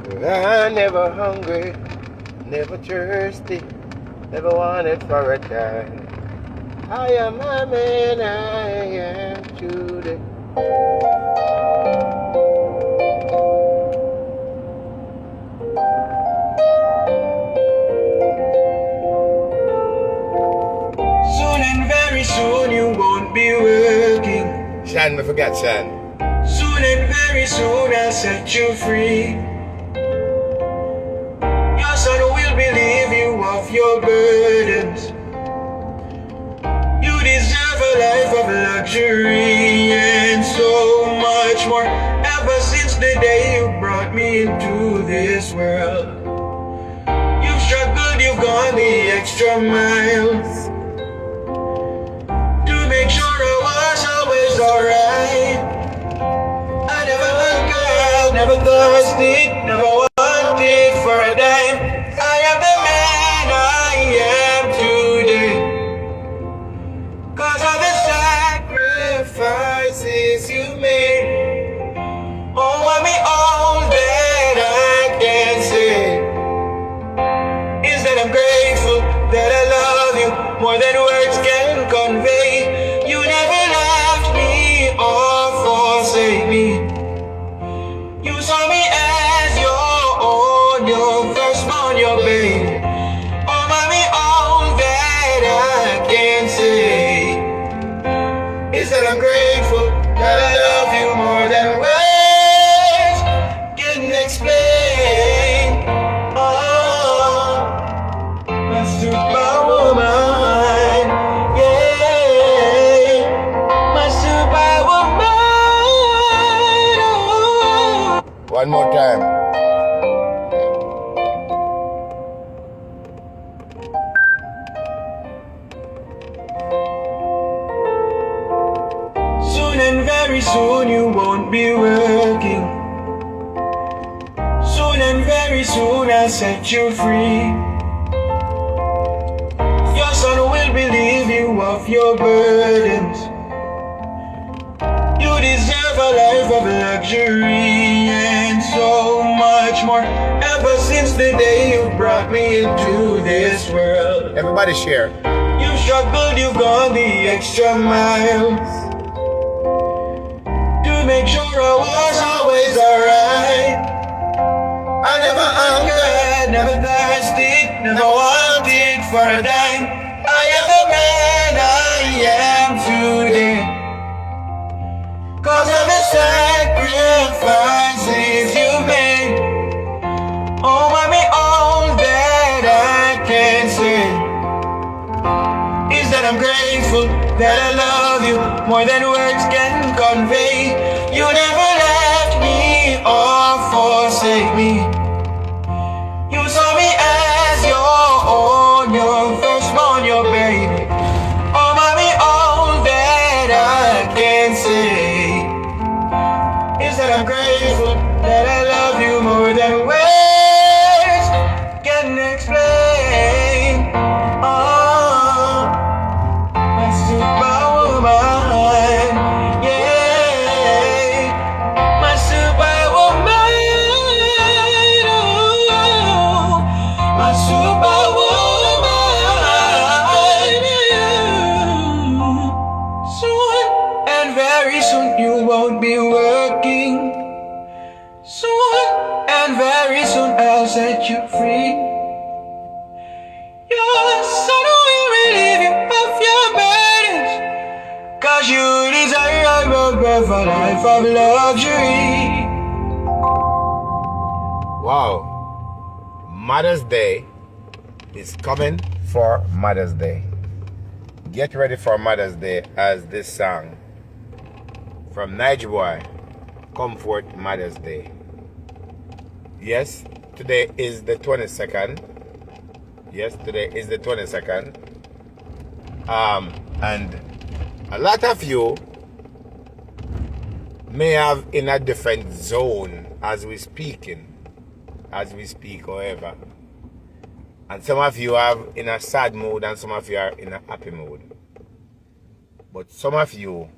I never hungry, never thirsty, never wanted for a dime. I am a man, I am today. Soon and very soon you won't be working. Shan, I forgot Shan. Soon and very soon I'll set you free. Your son will relieve you of your burdens. You deserve a life of luxury and so much more. Ever since the day you brought me into this world, you've struggled, you've gone the extra miles to make sure I was always alright. I never hungered, never thirsty, never wanted for a dime. I am the man I am today, 'cause of the sacrifices you made. Oh, mommy, all that I can say is that I'm grateful that I love you more than words can convey. You never left me or forsake me. You saw me as your own, your firstborn, your baby. Oh, mommy, all that I can say is that I'm grateful that I love you more than words can explain. Oh, my superwoman, yeah, my superwoman. Oh. One more time. Soon and very soon you won't be working. Soon and very soon I'll set you free. Your son will relieve you of your burdens. You deserve a life of luxury and so much more. Ever since the day you brought me into this world, Everybody share. you've struggled, you've gone the extra miles to make sure I was always alright. I never hungered, never thirsty, never wanted for a dime. I am the man I am today, 'cause of the sacrifices you made. Oh, mommy, all that I can say is that I'm grateful that I love you more than words can convey. You never left me or forsake me. You saw me as your own, your firstborn, your baby. Oh, mommy, all that I can say is that I'm grateful that I love you more than words can explain. Oh, my superwoman, yeah, my superwoman, oh, my superwoman, yeah. Soon and very soon you won't be working. Soon and very soon I'll set you free. Your son will relieve you of your burdens, 'cause you desire a life of luxury. Wow. Mother's Day is coming for Mother's Day. Get ready for Mother's Day as this song from Niger Boy, Comfort Mother's Day. Yes, today is the 22nd. Yes, today is the 22nd. And a lot of you may have in a different zone as we speak, however. And some of you are in a sad mood and some of you are in a happy mood. But some of you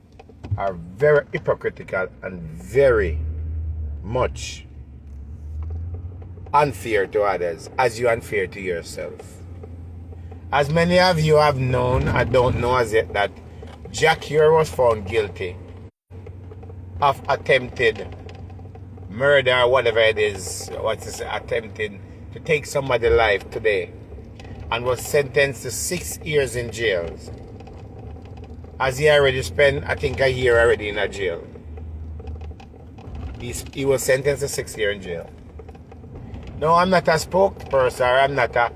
are very hypocritical and very much unfair to others as you unfair to yourself. As many of you have known and don't know as yet that Jah Cure was found guilty of attempted murder, whatever it is, attempting to take somebody's life today, and was sentenced to 6 years in jail. As he already spent, I think, a year already in a jail. He was sentenced to 6 years in jail. No, I'm not a spokesperson, or I'm not a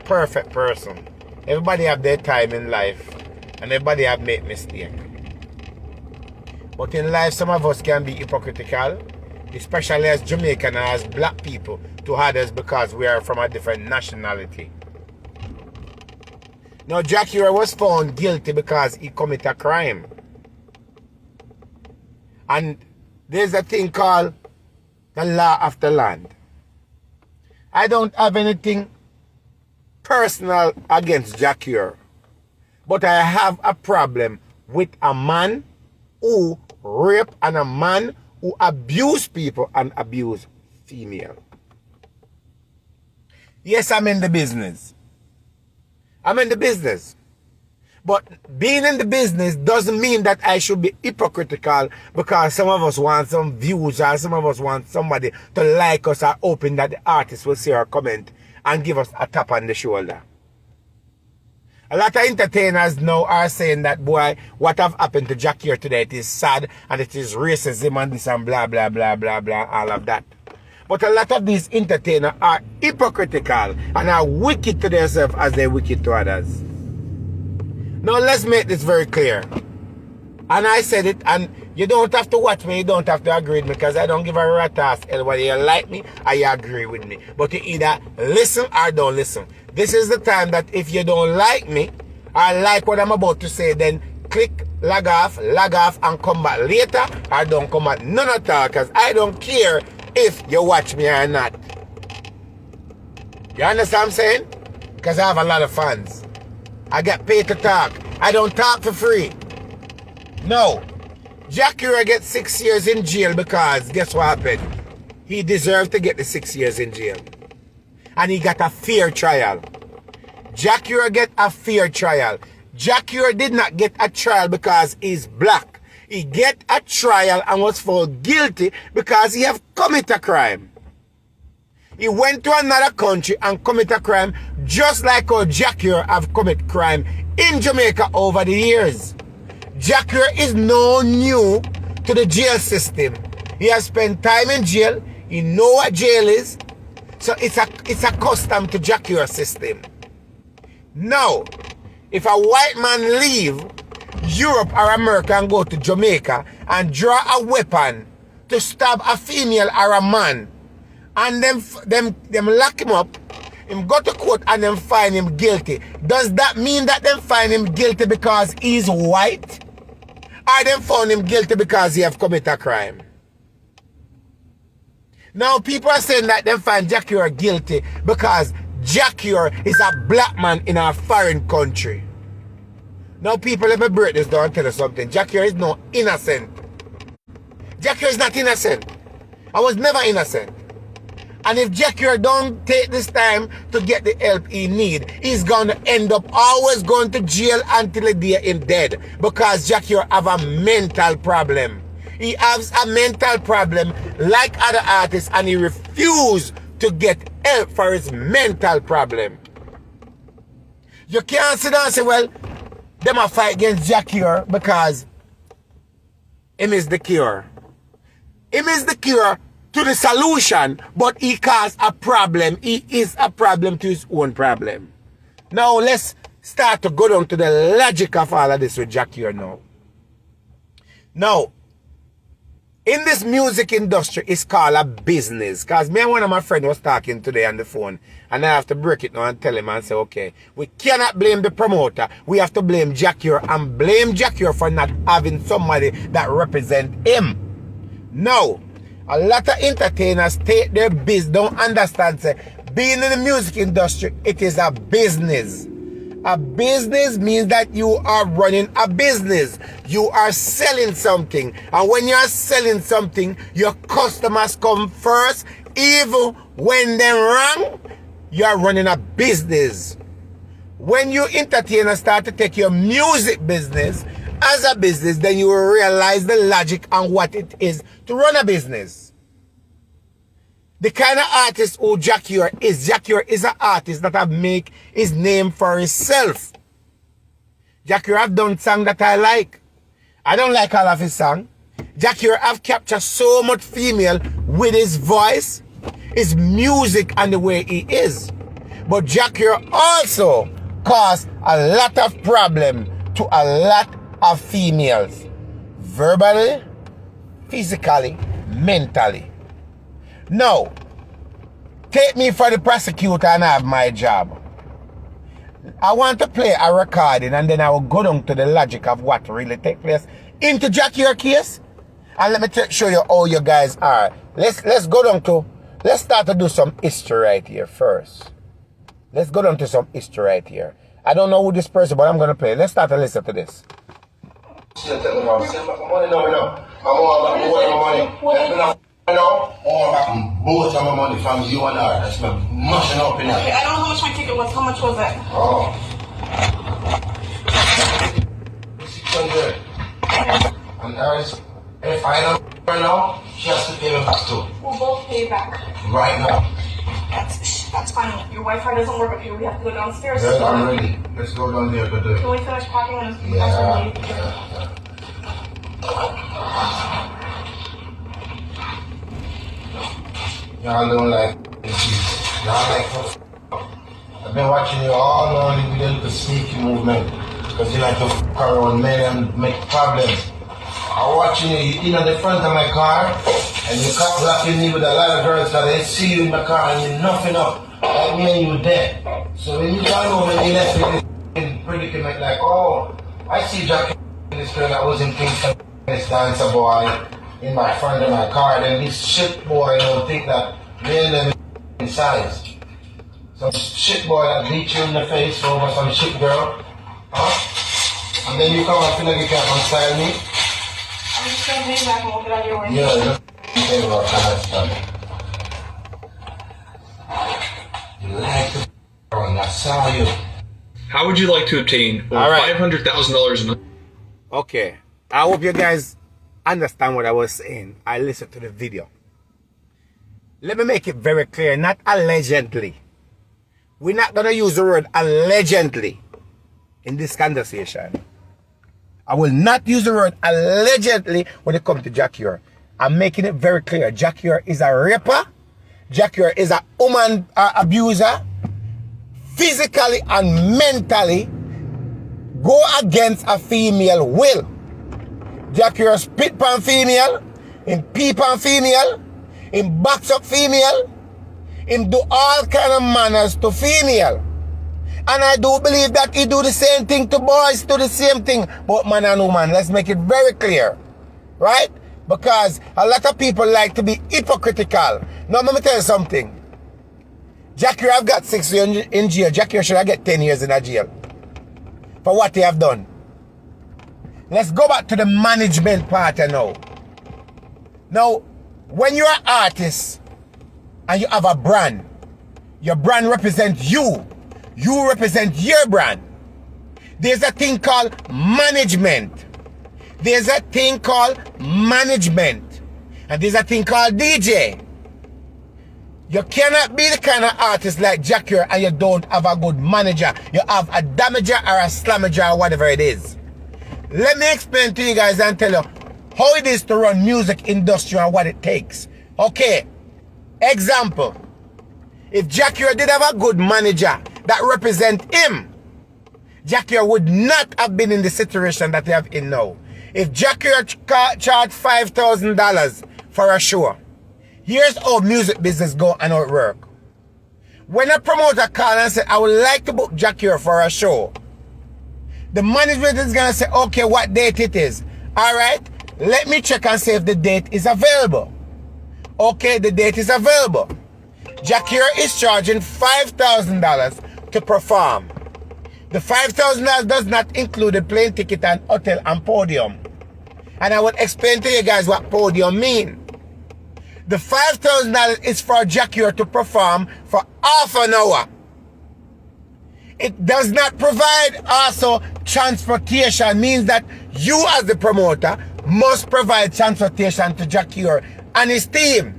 perfect person. Everybody have their time in life, and everybody have made mistakes. But in life, some of us can be hypocritical, especially as Jamaican and as black people, to others because we are from a different nationality. Now, Jah Cure was found guilty because he committed a crime. And there's a thing called the law of the land. I don't have anything personal against Jah Cure, but I have a problem with a man who rape and a man who abuse people and abuse female. Yes, I'm in the business. I'm in the business. But being in the business doesn't mean that I should be hypocritical because some of us want some views or some of us want somebody to like us or hoping that the artist will see our comment and give us a tap on the shoulder. A lot of entertainers now are saying that, boy, what have happened to Jah Cure today, it is sad and it is racism and this and blah, blah, blah, blah, blah, all of that. But a lot of these entertainers are hypocritical and are wicked to themselves as they're wicked to others. Now let's make this very clear. And I said it, and you don't have to watch me, you don't have to agree with me, because I don't give a rat ass whether you like me or you agree with me. But you either listen or don't listen. This is the time that if you don't like me or like what I'm about to say, then click log off, and come back later, or don't come back none at all, because I don't care if you watch me or not. You understand what I'm saying? Because I have a lot of fans. I get paid to talk. I don't talk for free. No. Jah Cure gets 6 years in jail because guess what happened? He deserved to get the 6 years in jail. And he got a fair trial. Jah Cure get a fair trial. Jah Cure did not get a trial because he's black. He get a trial and was found guilty because he have committed a crime. He went to another country and committed a crime just like how Jah Cure have committed crime in Jamaica over the years. Jah Cure is no new to the jail system. He has spent time in jail. He know what jail is. So it's a custom to Jah Cure system. Now, if a white man leave Europe or America and go to Jamaica and draw a weapon to stab a female or a man, and them lock him up, him go to court and them find him guilty, does that mean that them find him guilty because he's white? Or them found him guilty because he have committed a crime? Now people are saying that them find Jah Cure guilty because Jah Cure is a black man in a foreign country. Now people, let me break this down and tell you something. Jah Cure is no innocent. Jah Cure is not innocent. I was never innocent. And if Jah Cure don't take this time to get the help he need, he's going to end up always going to jail until the day he's dead. Because Jah Cure have a mental problem. He has a mental problem like other artists, and he refused to get help for his mental problem. You can't sit down and say, well, them a fight against Jah Cure because him is the cure. Him is the cure to the solution, but he caused a problem. He is a problem to his own problem. Now let's start to go down to the logic of all of this with Jah Cure now. Now, in this music industry, it's called a business. Because me and one of my friends was talking today on the phone, and I have to break it now and tell him and say, okay, we cannot blame the promoter. We have to blame Jah Cure and blame Jah Cure for not having somebody that represent him. Now, a lot of entertainers take their business, don't understand, say, being in the music industry, it is a business. A business means that you are running a business. You are selling something. And when you are selling something, your customers come first even when they're wrong, you're running a business. When you entertain and start to take your music business as a business, then you will realize the logic and what it is to run a business. The kind of artist who Jah Cure is. Jah Cure is an artist that have make his name for himself. Jah Cure have done songs that I like. I don't like all of his songs. Jah Cure have captured so much female with his voice, his music, and the way he is. But Jah Cure also caused a lot of problem to a lot of females. Verbally, physically, mentally. Now, take me for the prosecutor and I have my job. I want to play a recording and then I will go down to the logic of what really take place into Jah Cure case. And let me show you how you guys are. Let's go down to, let's start to do some history right here first. Let's go down to some history right here. I don't know who this person, but I'm going to play. Let's start to listen to this. Both of my money from you and her. That's my mushing up in there. Okay, I don't know how much my ticket was. How much was it? Oh. 600. And hers, if I don't her now, she has to pay me back too. We'll both pay you back. Right now. That's fine. Your Wi-Fi doesn't work up here. We have to go downstairs. Yes, I'm ready. Let's go down there to do it. Can we finish packing when it's Y'all don't like this. Y'all like to I've been watching you all along with the little sneaky movement. Because you like to f around men and make problems. I'm watching you in the front of my car and you caught blocking me with a lot of girls that they see you in the car and you're nothing up. Like me and you dead. So when you got home and you left me in predicament like, oh, I see Jah Cure in this girl that was in Kingston, this dancer boy in my front of my car, then this shit boy don't think that me and them in size. Some shit boy that beat you in the face over some shit girl. Huh? And then you come and feel like you can't unstyle me. I'm just gonna pay you back and we'll get out of your way. Yeah, just pay about that stuff. You like to and I saw you. How would you like to obtain over All right. $500,000 in Okay. I hope you guys understand what I was saying. I listened to the video. Let me make it very clear, not allegedly. We're not going to use the word allegedly in this conversation. I will not use the word allegedly when it comes to Jah Cure. I'm making it very clear. Jah Cure is a raper. Jah Cure is a woman abuser. Physically and mentally go against a female will. Jah Cure spit pan female, him pee pan female, him box up female, him do all kind of manners to female. And I do believe that he do the same thing to boys, do the same thing, but man and woman. Let's make it very clear, right? Because a lot of people like to be hypocritical. Now let me tell you something. Jah Cure have got 6 years in jail. Jah Cure should have get 10 years in a jail for what they have done. Let's go back to the management part now. Now, when you're an artist and you have a brand, your brand represents you. You represent your brand. There's a thing called management. There's a thing called management. And there's a thing called DJ. You cannot be the kind of artist like Jah Cure and you don't have a good manager. You have a damager or a slamager or whatever it is. Let me explain to you guys and tell you how it is to run music industry and what it takes. Okay, example. If Jah Cure did have a good manager that represent him, Jah Cure would not have been in the situation that they have in now. If Jah Cure charged $5,000 for a show, here's how music business go and how it work. When a promoter call and say, I would like to book Jah Cure for a show, the management is going to say, okay, what date it is. All right, let me check and see if the date is available. Okay, the date is available. Jah Cure is charging $5,000 to perform. The $5,000 does not include the plane ticket and hotel and podium. And I will explain to you guys what podium mean. The $5,000 is for Jah Cure to perform for half an hour. It does not provide also transportation, means that you as the promoter must provide transportation to Jah Cure and his team.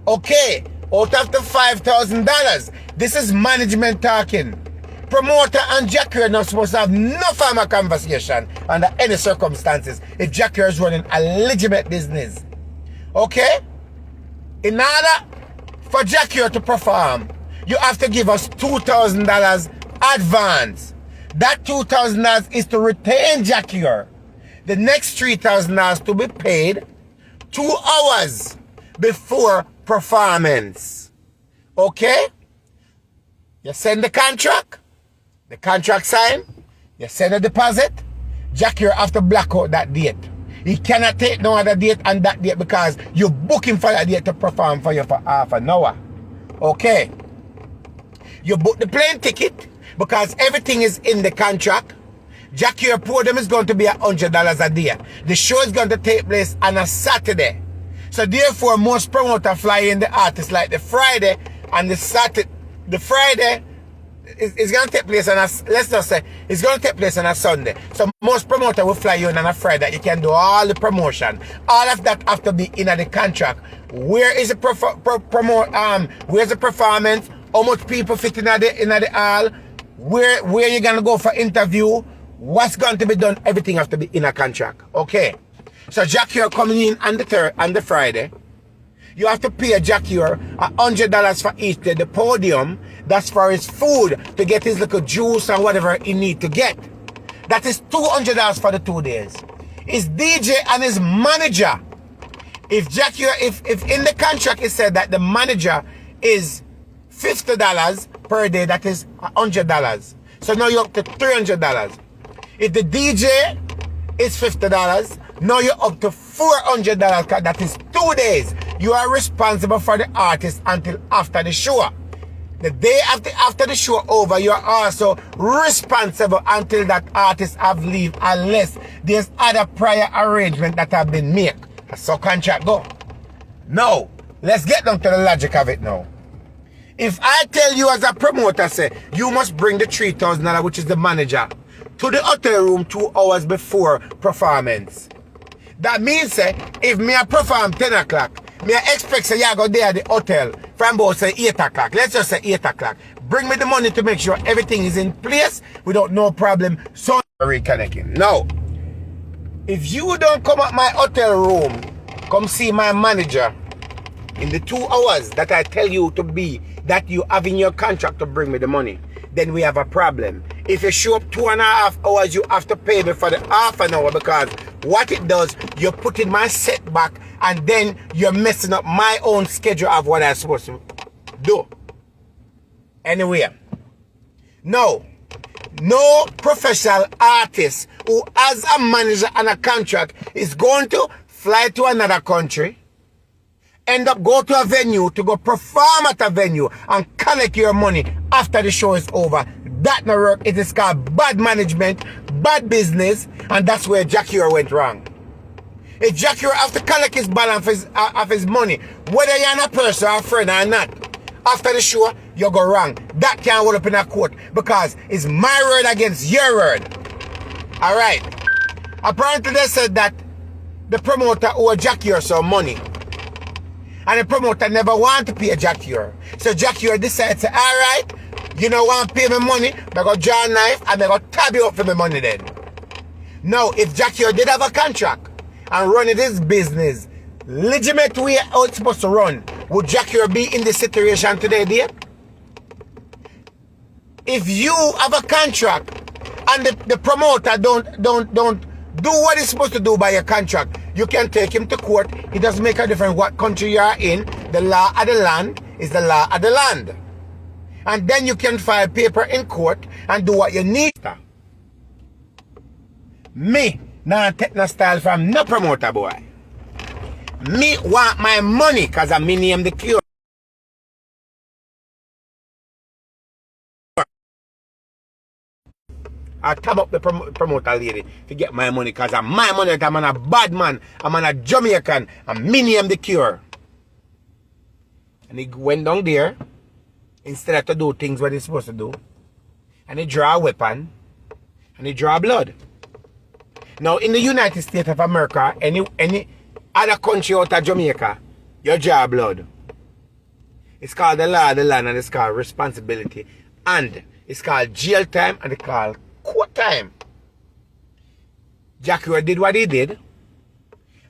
Okay, out of the $5,000, this is management talking. Promoter and Jah Cure are not supposed to have no form of conversation under any circumstances if Jah Cure is running a legitimate business. Okay? In order for Jah Cure to perform, you have to give us $2,000 advance. That $2,000 is to retain Jah Cure. The next $3,000 to be paid 2 hours before performance. Okay? You send the contract signed, you send a deposit, Jah Cure have to block out that date. He cannot take no other date on that date because you're booking for that date to perform for you for half an hour. Okay? You book the plane ticket because everything is in the contract. Jah Cure podium is going to be $100 a day. The show is going to take place on a Saturday. So therefore, most promoters fly in the artists like the Friday and the Saturday. The Friday is going to take place on a, let's just say, it's going to take place on a Sunday. So most promoters will fly you in on a Friday. You can do all the promotion. All of that have to be in the contract. Where is the where's the performance? How much people fit in the hall? Where you gonna go for interview? What's going to be done? Everything has to be in a contract. Okay. So Jah Cure coming in on the Friday. You have to pay Jah Cure $100 for each day. The podium, that's for his food, to get his little juice and whatever he need to get. That is $200 for the 2 days. His DJ and his manager. If Jah Cure, if in the contract it said that the manager is $50 per day, that is $100. So now you're up to $300. If the DJ is $50, now you're up to $400. That is 2 days. You are responsible for the artist until after the show. The day after the show over, you are also responsible until that artist have leave, unless there's other prior arrangement that have been made. That's how contract go. Now, let's get down to the logic of it now. If I tell you as a promoter, say, you must bring the $3,000, which is the manager, to the hotel room 2 hours before performance. That means, say, if me a perform 10 o'clock, me I expect say you go there at the hotel from about say 8 o'clock. Let's just say 8 o'clock. Bring me the money to make sure everything is in place without no problem. So reconnecting. Now, if you don't come at my hotel room, come see my manager in the 2 hours that I tell you to be, that you have in your contract to bring me the money, then we have a problem. If you show up 2.5 hours, you have to pay me for the half an hour, because what it does, you're putting my setback and then you're messing up my own schedule of what I'm supposed to do. Anyway, no professional artist who has a manager and a contract is going to fly to another country, end up go to a venue to go perform at a venue and collect your money after the show is over. That no work. It is called bad management, bad business, and that's where Jah Cure went wrong. If Jah Cure have to collect his balance of his money, whether you're a person or a friend or not, after the show, you go wrong. That can't hold up in a court, because it's my word against your word. Alright. Apparently they said that the promoter owed Jah Cure some money, and the promoter never want to pay Jah Cure. So Jah Cure decided to say, alright, you know want to pay me money, I go draw a knife and I go tab you up for my money then. Now, if Jah Cure did have a contract and running his business legitimate way how it's supposed to run, would Jah Cure be in this situation today, dear? If you have a contract and the promoter don't do what he's supposed to do by your contract, you can take him to court. It doesn't make a difference what country you are in. The law of the land is the law of the land. And then you can file paper in court and do what you need. Me, nah take no style from no promoter, boy. Me want my money, because I'm me name the Cure. I tab up the promoter lady to get my money, because I'm my money. I'm a bad man. I'm a Jamaican. I'm me name the Cure. And he went down there, instead of to do things what he's supposed to do. And he draw a weapon, and he draw blood. Now, in the United States of America, any other country out of Jamaica, you draw blood. It's called the law of the land, and it's called responsibility. And it's called jail time, and it's called court time. Jah Cure did what he did.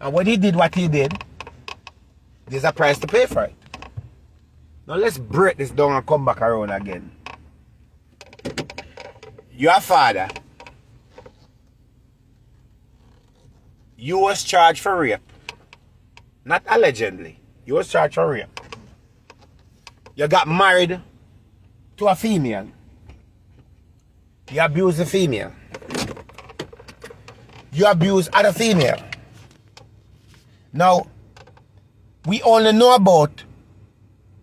And when he did what he did, there's a price to pay for it. Now let's break this down and come back around again. Your father, you was charged for rape. Not allegedly. You was charged for rape. You got married to a female. You abused the female. You abuse other female. Now, we only know about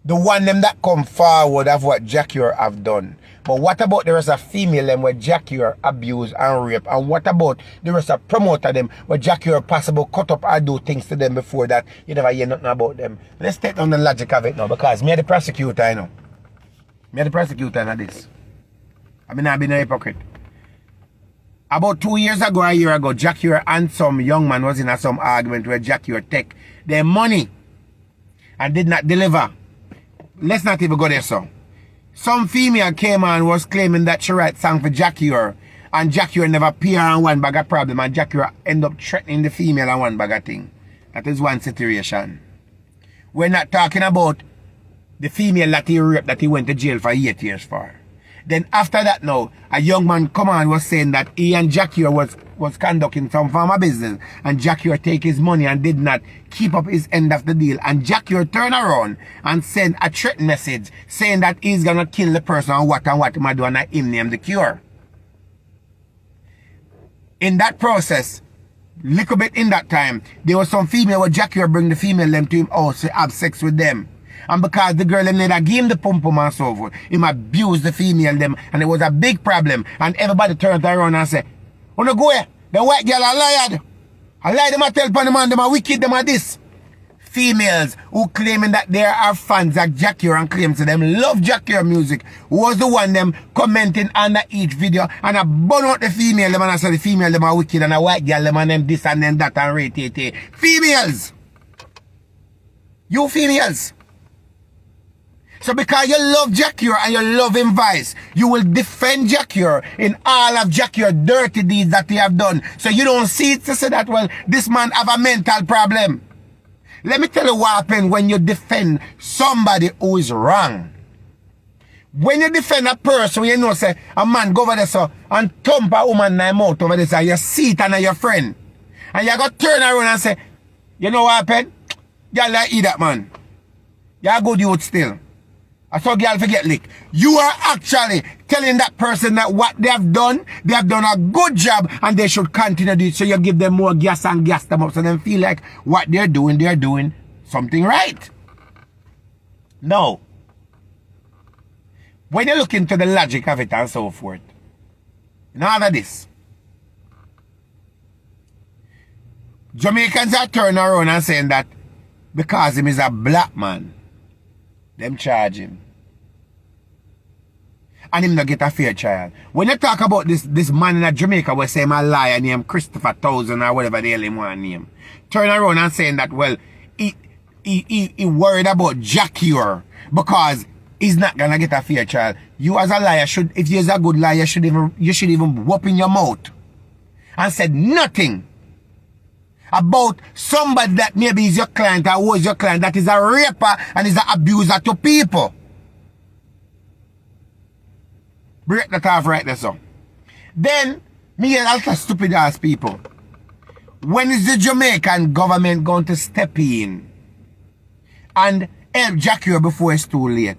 the one them that come forward of what Jah Cure have done. But what about the rest of female them where Jah Cure abuse and rape? And what about the rest of promoter them where Jah Cure possible cut up or do things to them before that you never hear nothing about them? Let's take down the logic of it now, because me the prosecutor, I know. Me the prosecutor in this. I mean, I've been a hypocrite. About 2 years ago, a year ago, Jah Cure and some young man was in some argument where Jah Cure take their money and did not deliver. Let's not even go there, so. Some female came on and was claiming that she write song for Jah Cure, and Jah Cure never appear on one bag of problem, and Jah Cure end up threatening the female on one bag of thing. That is one situation. We're not talking about the female that he raped, that he went to jail for 8 years for. Then after that now, a young man come on was saying that he and Jah Cure was conducting some form of business, and Jah Cure take his money and did not keep up his end of the deal. And Jah Cure turn around and send a threat message saying that he's gonna kill the person and what him do, and him name the cure. In that process, little bit in that time, there was some female where Jah Cure bring the female them to him house to have sex with them. And because the girl them never give him the pum pum and so forth, him abused the female them, and it was a big problem. And everybody turned around and said, "Oh no, go here. The white girl are lied. I lie them a tell upon the man, them are wicked, them are this." Females who claiming that they are fans of Jah Cure and claim to them love Jah Cure music was the one them commenting under each video, and I burn out the female them, and I say the female them are wicked, and the white girl them and them this and them that and rate. Females. You females. So because you love Jah Cure and you love him vice, you will defend Jah Cure in all of Jah Cure dirty deeds that he have done. So you don't see it to say that, well, this man have a mental problem. Let me tell you what happens when you defend somebody who is wrong. When you defend a person, you know, say, a man go over there so, and thump a woman in the mouth over there, so you see it and your friend. And you go turn around and say, you know what happened? Y'all like eat that man. You're a good youth still. I saw girl forget lick. You are actually telling that person that what they have done a good job, and they should continue to do it. So you give them more gas and gas them up, so they feel like what they're doing something right. No. When you look into the logic of it and so forth, none of this. Jamaicans are turning around and saying that because him is a black man, them charge him. And him not get a fair trial. When you talk about this man in Jamaica, we say him a liar named Christopher Thousand or whatever the hell him want name. Turn around and saying that, well, he worried about Jah Cure because he's not gonna get a fair trial. You as a liar if you're a good liar, you should even whoop in your mouth and said nothing about somebody that maybe is your client or was your client that is a raper and is an abuser to people. Break that off right there, so. Then, me and other stupid ass people. When is the Jamaican government going to step in and help Jah Cure before it's too late?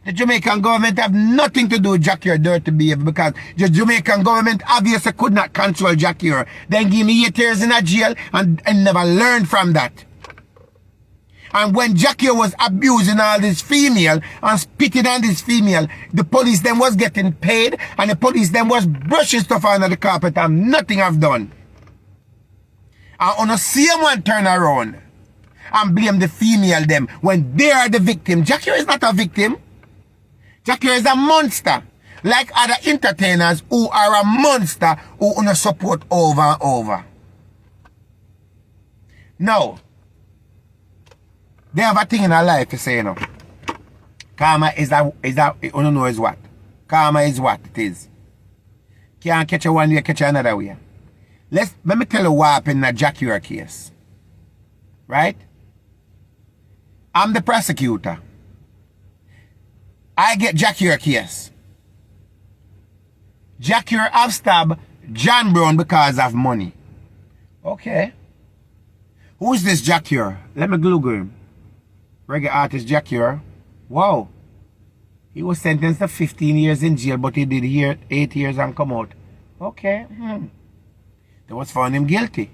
The Jamaican government have nothing to do with Jah Cure dirty behavior, because the Jamaican government obviously could not control Jah Cure. Then give me 8 years in a jail and never learned from that. And when Jah Cure was abusing all this female and spitting on this female, the police then was getting paid, and the police then was brushing stuff under the carpet and nothing have done. And on the same one turn around and blame the female them when they are the victim. Jah Cure is not a victim. Jah Cure is a monster. Like other entertainers who are a monster who wanna support over and over. Now, they have a thing in our life to say, you know. Karma is you don't know is what. Karma is what it is. Can't catch you one way, catch you another way. Let me tell you what happened in the Jah Cure case. Right? I'm the prosecutor. I get Jah Cure case. Jah Cure have stabbed John Brown because of money. Okay. Who is this Jah Cure? Let me Google him. Reggae artist Jah Cure. Wow. He was sentenced to 15 years in jail, but he did here 8 years and come out. Okay. They was found him guilty.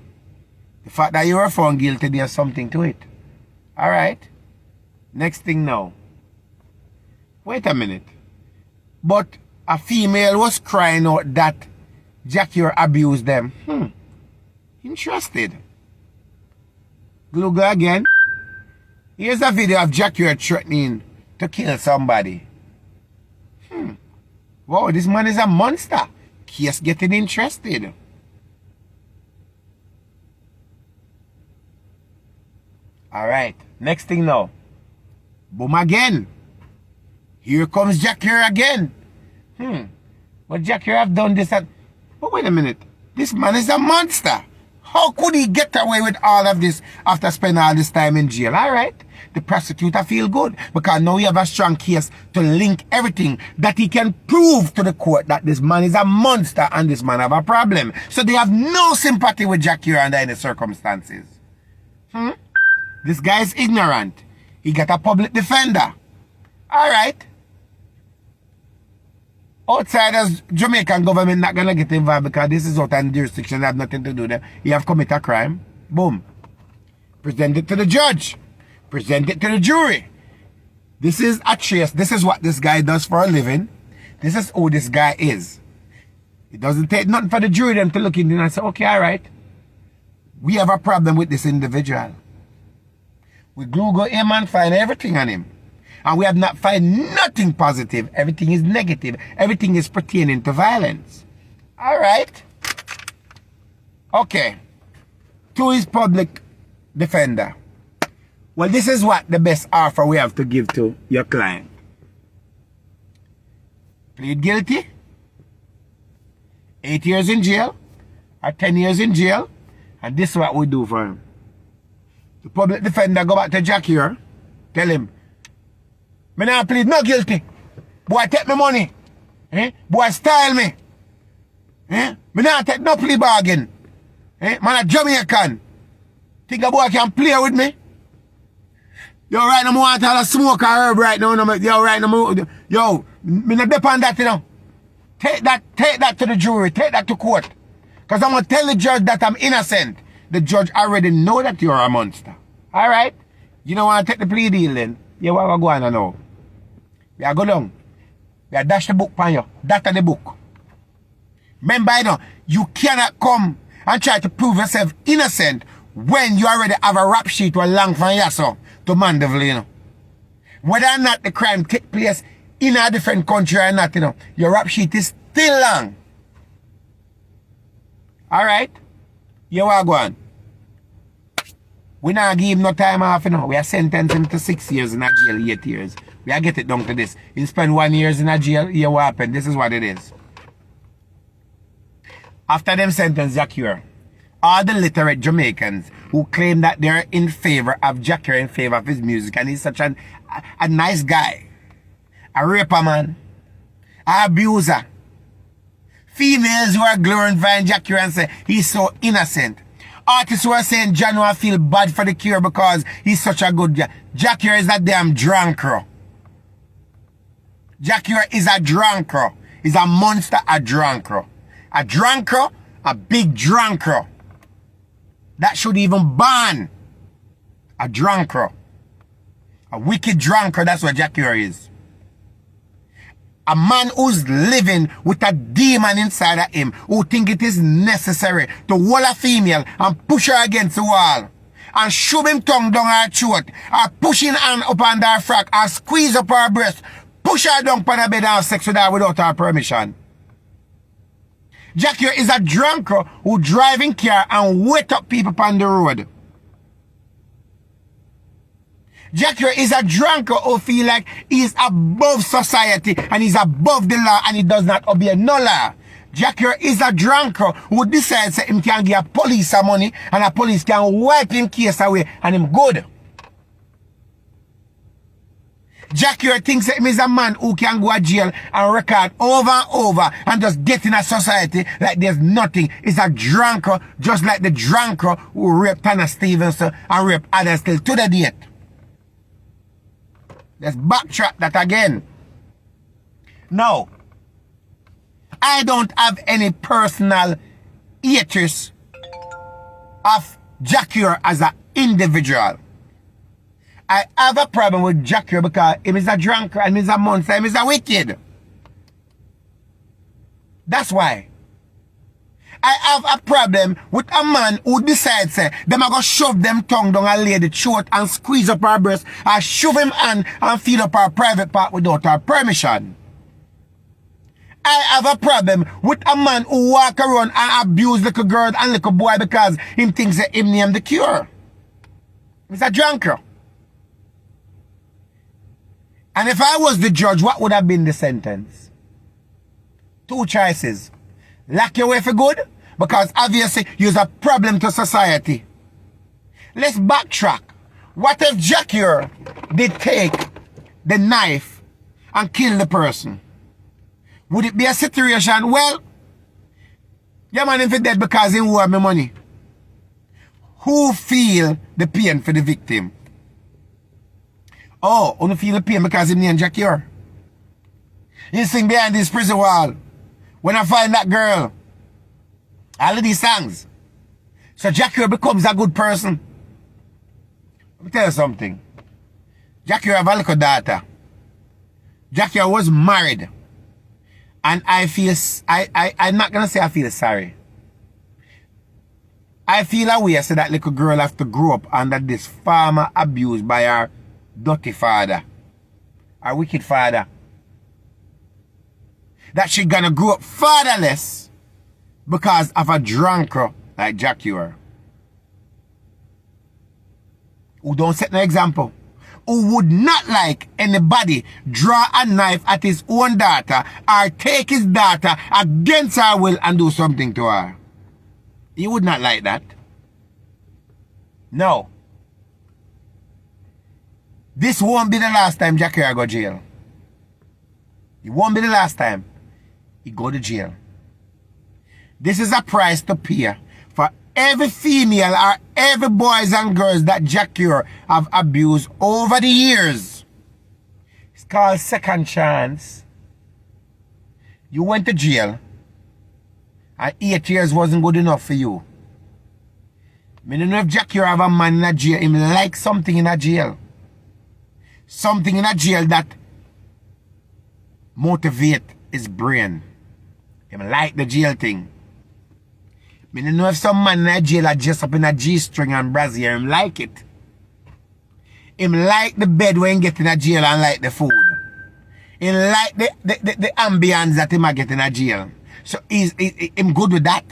The fact that you were found guilty, there's something to it. Alright. Next thing now. Wait a minute. But a female was crying out that Jah Cure abused them. Interested. Google again. Here's a video of Jah Cure threatening to kill somebody. Wow, this man is a monster. Case getting interested. Alright, next thing now. Boom again. Here comes Jah Cure again. But Jah Cure have done this and... But wait a minute. This man is a monster. How could he get away with all of this after spending all this time in jail? Alright. The prosecutor feel good because now we have a strong case to link everything that he can prove to the court that this man is a monster and this man have a problem. So they have no sympathy with Jah Cure under any circumstances. This guy is ignorant. He got a public defender. Alright. Outsiders, Jamaican government not gonna get involved because this is out of jurisdiction, have nothing to do there. You have committed a crime. Boom. Present it to the judge. Present it to the jury. This is a trace. This is what this guy does for a living. This is who this guy is. It doesn't take nothing for the jury then to look in and say, okay, alright. We have a problem with this individual. We Google him and find everything on him. And we have not find nothing positive. Everything is negative. Everything is pertaining to violence. Alright. Okay. To his public defender. Well, this is what the best offer we have to give to your client. Plead guilty. 8 years in jail. Or 10 years in jail. And this is what we do for him. The public defender go back to Jah Cure. Tell him, me not plead no guilty. Boy, take my money. Boy, style me. Me not take no plea bargain. Man a Jamaican. Think a boy can play with me? Yo, right now, I want all the smoke or herb right now. Yo, right now, yo, me not depend that, you know. Take that to the jury. Take that to court. Because I'm going to tell the judge that I'm innocent. The judge already know that you're a monster. Alright? You don't want to take the plea deal then? Yeah, what we going on now? We are go down. We are dash the book pan you. That the book. Remember, you know, you cannot come and try to prove yourself innocent when you already have a rap sheet or long from yourself to Mandeville, you know. Whether or not the crime take place in a different country or not, you know, your rap sheet is still long. Alright? You are going. We not give him no time off, you know. We are sentencing him to 6 years in a jail, 8 years. We are get it down to this. He spend 1 year in a jail, here what happened. This is what it is. After them sentence Jah Cure, all the literate Jamaicans who claim that they're in favor of Jah Cure, in favor of his music, and he's such a nice guy, a raper man, an abuser, females who are glorifying Jah Cure and say he's so innocent, artists who are saying Jah Cure feel bad for the Cure because he's such a good guy. Jah Cure is a damn drunkro. Jah Cure is a drunkro. He's a monster, a drunkro. A drunkro, a big drunkro. That should even ban a drunkro. A wicked drunkro, that's what Jah Cure is. A man who's living with a demon inside of him, who think it is necessary to hold a female and push her against the wall and shove him tongue down her throat, or push him hand up under her frack, or squeeze up her breast, push her down on her bed and have sex with her without her permission. Jah Cure is a drunker who driving car and wake up people on the road. Jah Cure is a drunker who feel like he's above society and he's above the law and he does not obey no law. Jah Cure is a drunker who decides that him can give a police some money and a police can wipe him case away and him good. Jah Cure thinks that him is a man who can go to jail and record over and over and just get in a society like there's nothing. He's a drunker just like the drunker who raped Tanner Stevenson and raped others till to the date. Let's backtrack that again. No. I don't have any personal hatred of Jah Cure as an individual. I have a problem with Jah Cure because he is a drunkard and he's a monster and he's a wicked. That's why. I have a problem with a man who decides them are going to shove them tongue down a lady throat and squeeze up her breast and shove him hand and feed up her private part without her permission. I have a problem with a man who walk around and abuse little girl and little boy because him thinks that him name the cure. He's a drunkard. And if I was the judge, what would have been the sentence? Two choices. Lock you away for good, because obviously you're a problem to society. Let's backtrack. What if Jah Cure did take the knife and kill the person? Would it be a situation, well, yeah man, if he dead because he owe me money. Who feel the pain for the victim? Oh, who feel the pain because him named Jah Cure? He sing behind this prison wall. When I find that girl, all of these songs. So Jah Cure becomes a good person. Let me tell you something. Jah Cure have a little daughter. Jah Cure was married. And I feel, I'm not going to say I feel sorry. I feel a way so that little girl have to grow up under this farmer abused by her dirty father. Her wicked father. That she gonna grow up fatherless because of a drunker like Jah Cure. Who don't set no example. Who would not like anybody draw a knife at his own daughter or take his daughter against her will and do something to her. He would not like that. No. This won't be the last time Jah Cure go to jail. It won't be the last time he go to jail. This is a price to pay for every female or every boys and girls that Jah Cure have abused over the years. It's called second chance. You went to jail and 8 years wasn't good enough for you. I don't know if Jah Cure have a man in a jail, him like something in a jail. Something in a jail that motivate his brain. Him like the jail thing. I don't know if some man in a jail are just up in a G-string and brassiere, him like it. Him like the bed when he get in a jail and like the food. He like the ambience that him a get in a jail. So him good with that.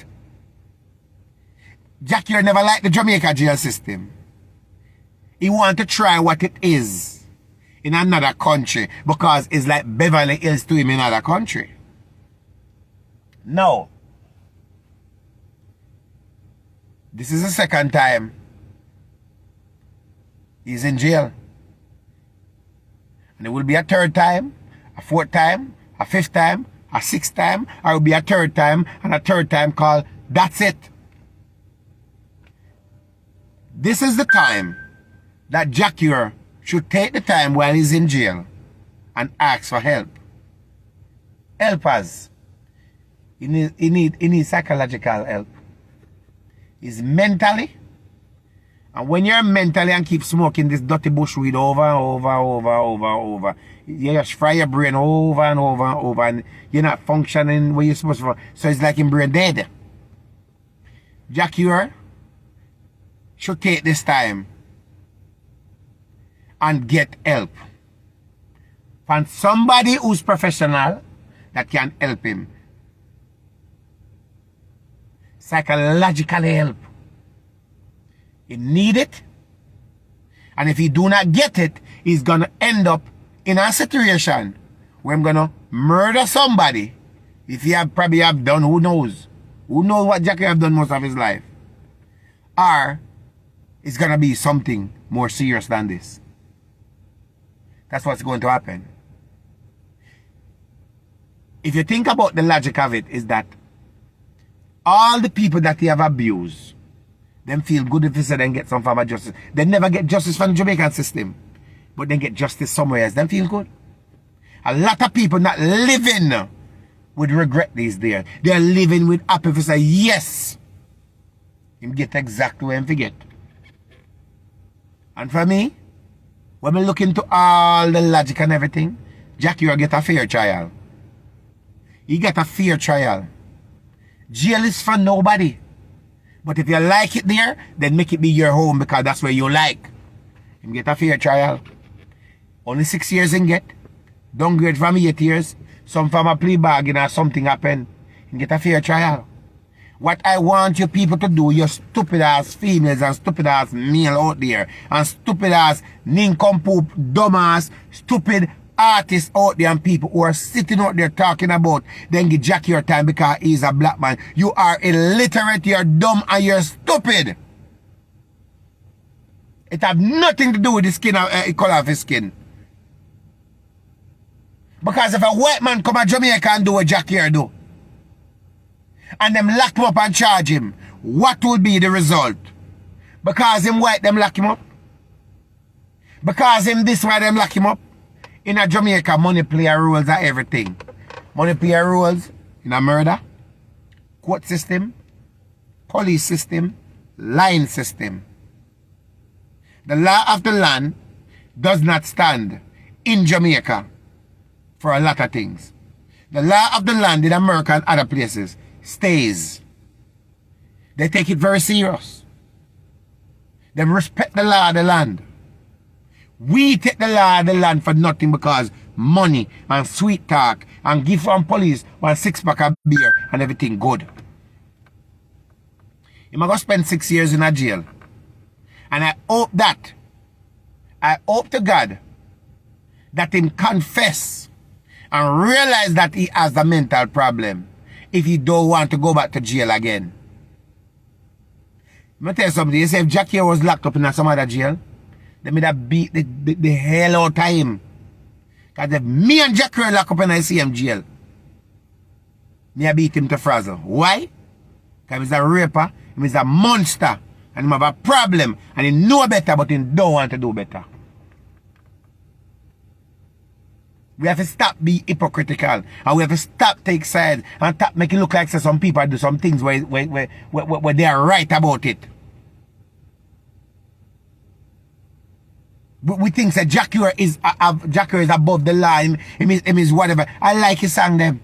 Jah Cure never liked the Jamaica jail system. He want to try what it is in another country because it's like Beverly Hills to him in another country. No. This is the second time he's in jail. And it will be a third time, a fourth time, a fifth time, a sixth time, or it will be a third time and a third time called that's it. This is the time that Jah Cure should take the time while he's in jail and ask for help. Help us. He needs psychological help. He's mentally. And when you're mentally and keep smoking this dirty bush weed over and over, you just fry your brain over and over, and you're not functioning where you're supposed to. So it's like your brain dead. Jah Cure should take this time and get help from somebody who's professional that can help him. Psychologically help. He need it. And if he do not get it, he's going to end up in a situation where I'm going to murder somebody. If he probably have done, who knows? Who knows what Jah Cure have done most of his life? Or it's going to be something more serious than this. That's what's going to happen. If you think about the logic of it, is that all the people that he have abused, them feel good if they say they get some form of justice. They never get justice from the Jamaican system, but they get justice somewhere else. Them feel good. A lot of people not living with regret these days. They're living with happy to say, yes, him get exactly what him forget. And for me, when we look into all the logic and everything, Jah Cure get a fair trial. He get a fair trial. Jail is for nobody. But if you like it there, then make it be your home because that's where you like. Him get a fair trial. Only 6 years in get. Downgrade from 8 years. Some from a plea bargain or something happen. Him get a fair trial. What I want you people to do, you stupid ass females and stupid ass male out there, and stupid ass nincompoop, dumbass, stupid artists out there and people who are sitting out there talking about then give Jah Cure time because he's a black man. You are illiterate, you're dumb, and you're stupid. It have nothing to do with the skin, color of his skin. Because if a white man come to Jamaica and do what Jah Cure do, and them lock him up and charge him, what will be the result? Because him white, them lock him up? Because him this why them lock him up? In a Jamaica, money play a roles are everything. Money play a roles in a murder, court system, police system, line system. The law of the land does not stand in Jamaica for a lot of things. The law of the land in America and other places stays. They take it very serious. They respect the law of the land. We take the law of the land for nothing because money and sweet talk and give from police 1 6-pack of beer and everything good. He might go spend 6 years in a jail. And I hope to God that him confess and realize that he has a mental problem if he don't want to go back to jail again. Let me tell you something. You say if Jah Cure was locked up in some other jail, they would have beat the hell out of him. Because if me and Jah Cure locked up in the same jail, me I beat him to frazzle. Why? Because he's a raper, he's a monster, and he have a problem, and he know better, but he don't want to do better. We have to stop being hypocritical, and we have to stop take sides and stop making it look like some people do some things where they are right about it. We think that Jah Cure is above the law. Him is whatever. I like his song them.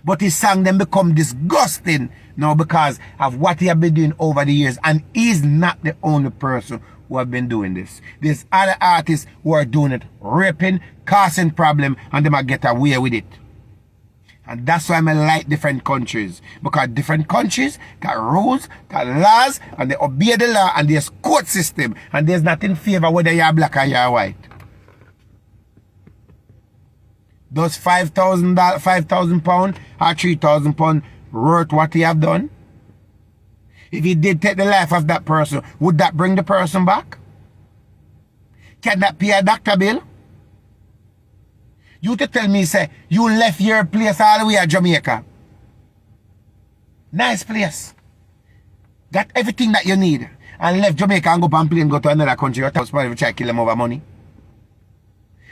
But his song them become disgusting now because of what he have been doing over the years. And he's not the only person who have been doing this. There's other artists who are doing it, raping, causing problem, and they might get away with it. And that's why I like different countries. Because different countries got rules, got laws, and they obey the law, and there's court system, and there's nothing in favor whether you're black or you're white. Those £5,000 or £3,000 worth what he have done? If he did take the life of that person, would that bring the person back? Can that pay a doctor bill? You to tell me, say, you left your place all the way at Jamaica. Nice place. Got everything that you need. And left Jamaica and go on plane and go to another country. Your tax probably try to kill them over money.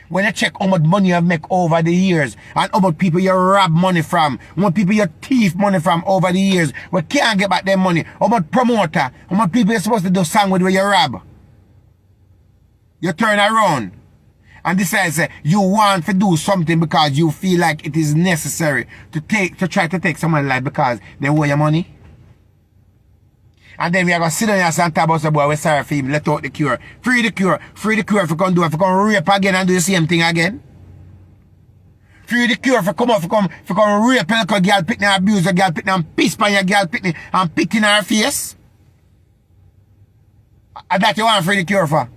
When you check how much money you have made over the years, and how much people you rob money from, how much people you thief money from over the years, we can't get back their money, how much promoter, how much people you're supposed to do song with where you rob. You turn around and decide say you want to do something because you feel like it is necessary to try to take someone's life because they owe you money. And then we are going to sit down here and talk about the boy, we're sorry for him, let out the cure. Free the cure if you can do it, if you can rape again and do the same thing again. Free the cure if you come up, if you can rape a little girl, pick and abuse a girl, pick and piss on your girl, pick and pick in her face. And that you want free the cure for.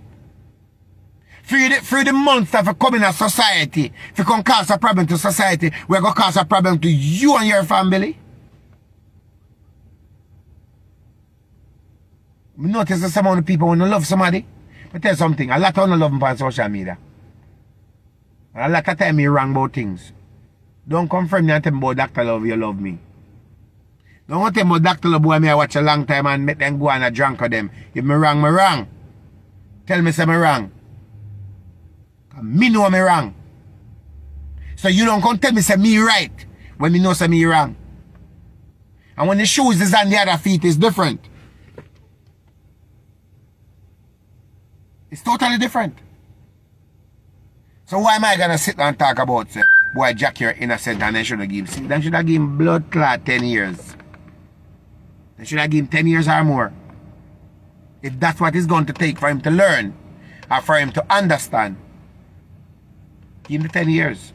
Free the monster for coming to society. If you can cause a problem to society, we're going to cause a problem to you and your family. Notice that some of the people when they love somebody, I tell you something, a lot of them love them on social media. And a lot of time you wrong about things. Don't come from me and tell me about Dr. Love, you love me. Don't tell me about Dr. Love, boy, me I watch a long time and make them go and a drunk of them. If me wrong, me wrong. Tell me say me wrong. Cause me know me wrong. So you don't come tell me say me right when me know say me wrong. And when the shoes is on the other feet, it's different. It's totally different. So why am I going to sit and talk about, say, boy, Jah Cure innocent and they should have given him, they should have given him blood clot 10 years. They should have given him 10 years or more. If that's what it's going to take for him to learn or for him to understand, give him the 10 years.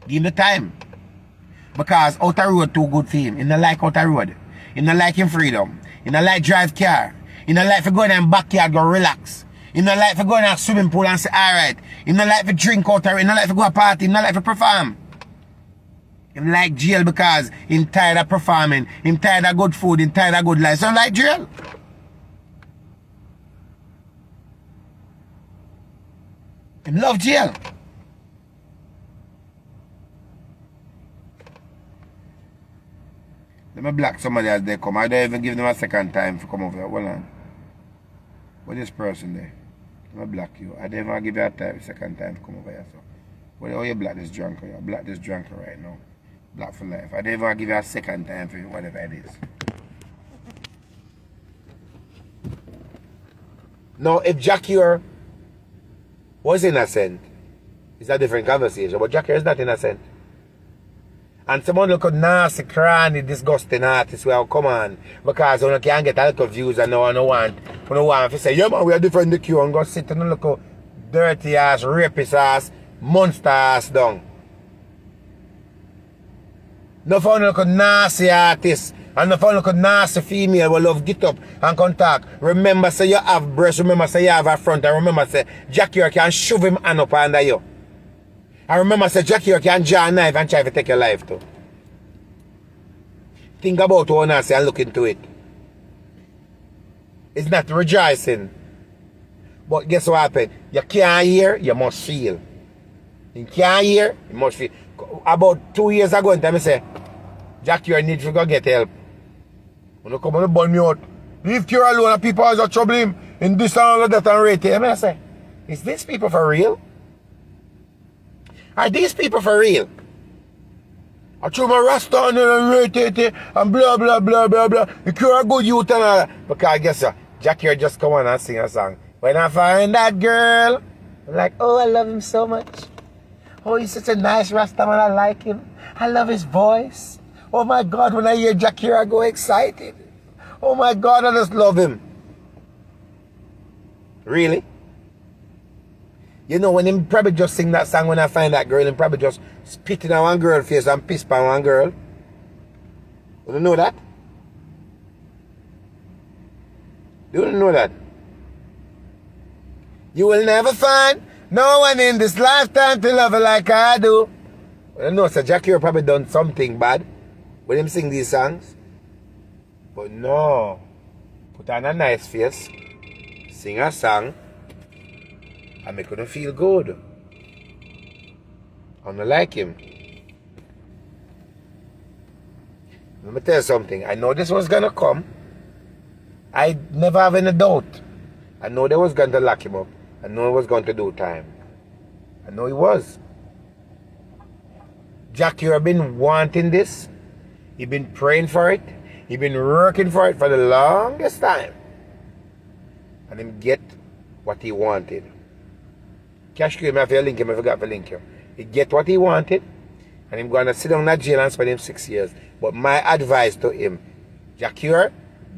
Give him the time. Because outer road too good for him. He don't like outer road. He don't like him freedom. He don't like drive car. He don't like to go in the backyard, go relax. He don't like to go in a swimming pool and say, alright. He don't like to drink out there. He don't like to go to a party. He don't like to perform. He like jail because he's tired of performing. He's tired of good food. He's tired of good life. So like jail. He love jail. Let me block somebody as they come. I don't even give them a second time to come over here. Hold on. What is this person there? Let me block you. I don't even give you a second time to come over here. So, how you block this drunker? You block this drunker right now. Block for life. I don't even give you a second time for whatever it is. Now, if Jah Cure was innocent, it's a different conversation. But Jah Cure is not innocent. And someone look at nasty, cranny, disgusting artists will come on because you can't get a lot of views and no one want to say, yeah man, we are different the Cure and go sit and look at dirty ass, rapist ass, monster ass down. No fun look at nasty artists and no fun look at nasty female will love get up and contact. Remember say you have breast, remember say you have a front, and remember say Jah Cure can shove him hand up under you. I remember say Jah Cure can draw a knife and try to take your life too. Think about what I say and look into it. It's not rejoicing. But guess what happened? You can't hear, you must feel. You can't hear, you must feel. About 2 years ago, I say, Jah Cure needs to go get help. When you come and burn me out, leave Cure alone and people always trouble him in this and all of that and rate him. I say, is these people for real? Are these people for real? I threw my rasta on and rate and blah blah blah blah blah. The Cure a good youth and all that. Because I guess Jah Cure just come on and sing a song. When I find that girl, I'm like, oh, I love him so much. Oh, he's such a nice rasta man, I like him. I love his voice. Oh my God, when I hear Jah Cure, I go excited. Oh my God, I just love him. Really? You know, when him probably just sing that song, when I find that girl, him probably just spit in on one girl's face and piss on one girl. You don't know that? You don't know that? You will never find no one in this lifetime to love her like I do. Well, no, so Jah Cure probably done something bad when him sing these songs. But no. Put on a nice face, sing a song, and make them feel good. I don't like him. Let me tell you something. I know this was gonna come. I never have any doubt. I know they was going to lock him up. I know he was going to do time. I know he was. Jah Cure been wanting this. He been praying for it. He been working for it for the longest time. And him get what he wanted. Cash Cure, I link him, I forgot to link him. He get what he wanted, and him going to sit down in that jail and spend him 6 years. But my advice to him, Jah Cure,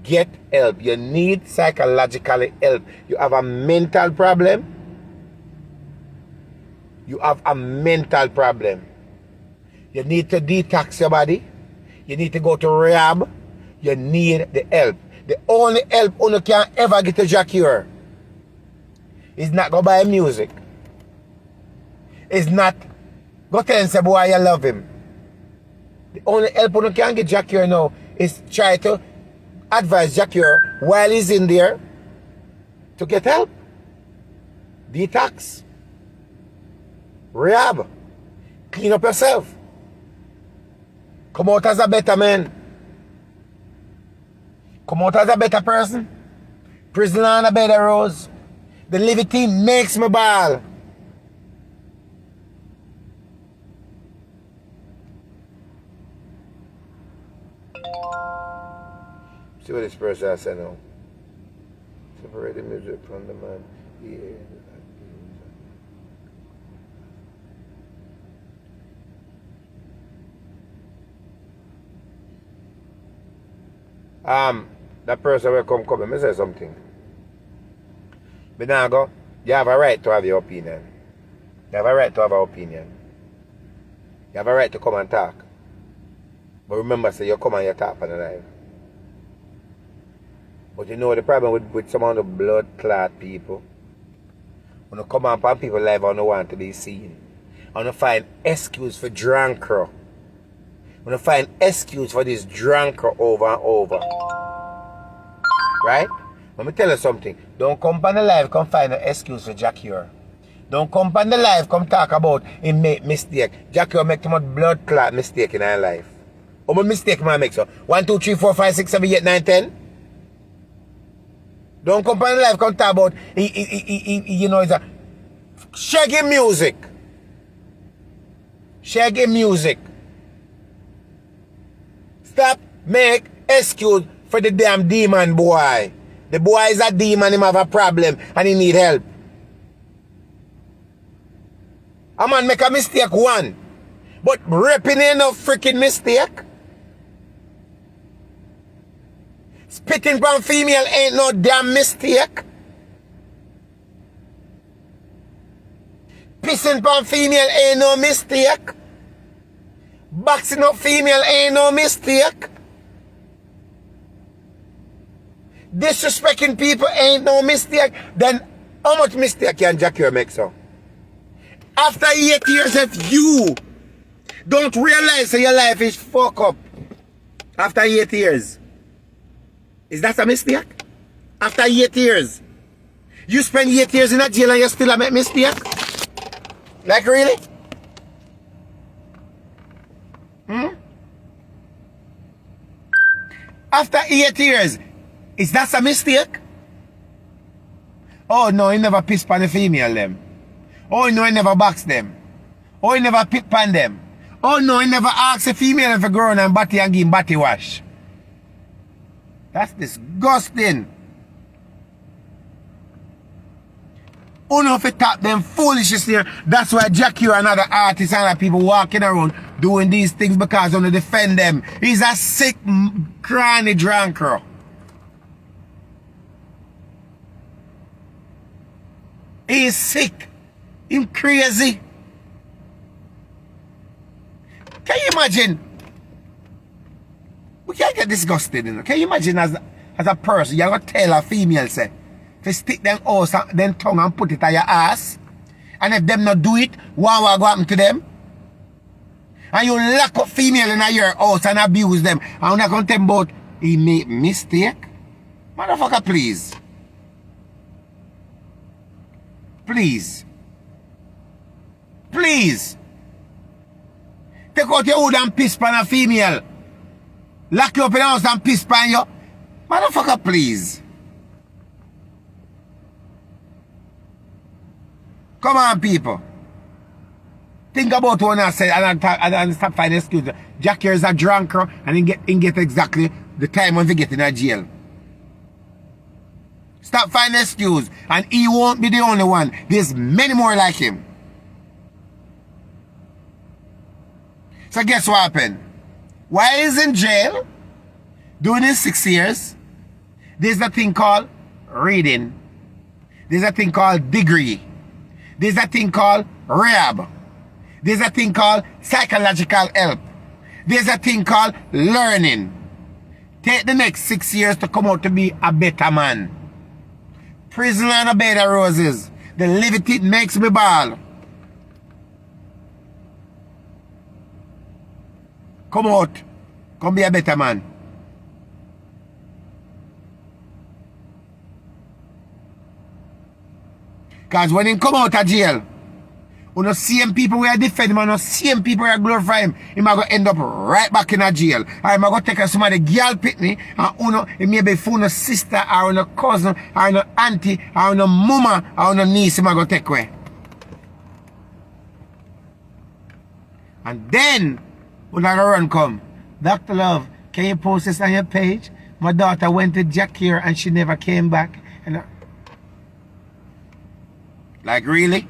Get help. You need psychological help. You have a mental problem. You have a mental problem. You need to detox your body. You need to go to rehab. You need the help. The only help you can ever get to Jah Cure is not go buy music. It's not go tell him say boy you love him. The only help you can get Jah Cure now is try to advise Jah Cure while he's in there to get help. Detox. Rehab. Clean up yourself. Come out as a better man. Come out as a better person. Prison on a better rose. The living team makes me ball. See what this person has said now. Separate the music from the man. Yeah. That person will come and say something. But now go, you have a right to have your opinion. You have a right to have an opinion. You have a right to come and talk. But remember, say you come and you talk on the live. But you know the problem with some of the blood clot people. When you come on people live and don't want to be seen. And you find excuse for drunker. When you find excuse for this drunker over and over. Right? Let me tell you something. Don't come on the live, come find an excuse for Jah Cure. Don't come on the live, come talk about him make mistake. Jah Cure make too much blood clot mistake in our life. How much mistake man make so? 1, 2, 3, 4, 5, 6, 7, 8, 9, 10? Don't come on the live, come talk about you know, it's a shaggy music. Shaggy music. Stop make excuse for the damn demon boy. The boy is a demon, him have a problem and he need help. A man make a mistake one. But raping ain't no freaking mistake. Spitting from female ain't no damn mistake. Pissing from female ain't no mistake. Boxing up female ain't no mistake. Disrespecting people ain't no mistake. Then how much mistake can Jah Cure make so? After 8 years, if you don't realize that your life is fucked up after 8 years, is that a mistake? After 8 years, you spend 8 years in a jail and you still make mistake? Like really? After 8 years, is that a mistake? Oh no, he never pissed on the female them. Oh no, he never boxed them. Oh, he never picked on them. Oh no, he never asked a female if a girl and body and give him body wash. That's disgusting. Uno if it tap them foolishness here. That's why Jah Cure and other artists and other people walking around doing these things because they want to defend them. He's a sick, cranny drunker. He's sick. He's crazy. Can you imagine? We can't get disgusted, you know. Can you imagine as a person, you're going to tell a female, say, to stick them horse and them tongue and put it on your ass. And if them not do it, what will happen to them? And you lock up female in your house and abuse them. And you're not going to tell them about he make mistake? Motherfucker, please. Please. Please. Take out your hood and piss pan a female. Lock you up in the house and piss pan you. Motherfucker, please. Come on, people. Think about what I said and stop finding excuses. Jah Cure is a drunker and he get exactly the time when he get in a jail. Stop finding excuse. And he won't be the only one. There's many more like him. So guess what happened? While he's in jail, doing his 6 years, There's a thing called reading. There's a thing called degree. There's a thing called rehab. There's a thing called psychological help. There's a thing called learning. Take the next 6 years to come out to be a better man. Prison and a bed of roses. The liberty makes me ball. Come out. Come be a better man. Because when he come out of jail, you know, same people we are defend him, and the same people we are glorify him, he might go end up right back in a jail. Or he might go take some of the girl pitney, and you know, it may be for no sister, or no cousin, or no auntie, or no mama, or no niece, he might go take away. And then, when I run come, Dr. Love, can you post this on your page? My daughter went to Jah Cure and she never came back. And like, really?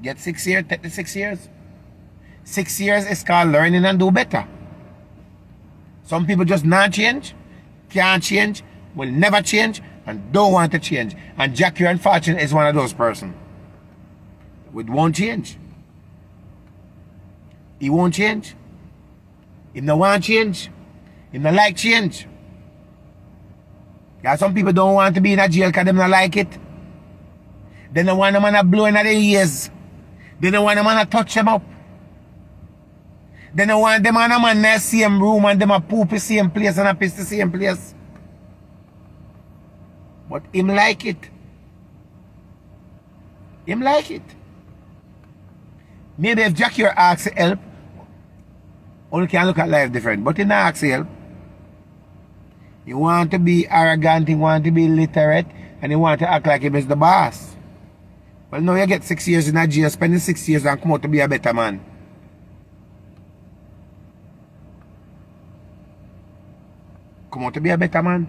Get 6 years, take the 6 years. 6 years is called learning and do better. Some people just not change, can't change, will never change, and don't want to change. And Jah Cure, unfortunately, is one of those persons. It won't change. He won't change. He no want change. He no like change. Yeah, some people don't want to be in a jail because they don't like it. They don't want a man to blow in their ears. They don't want a man to touch them up. They don't want them and a man in the same room and them a poop the same place and a piss the same place. But him like it. Him like it. Maybe if Jah Cure asks help, only can look at life different. But he not ask help. He want to be arrogant, he want to be literate, and he want to act like he is the boss. Well, now you get 6 years in a jail, spend the 6 years and come out to be a better man. Come out to be a better man.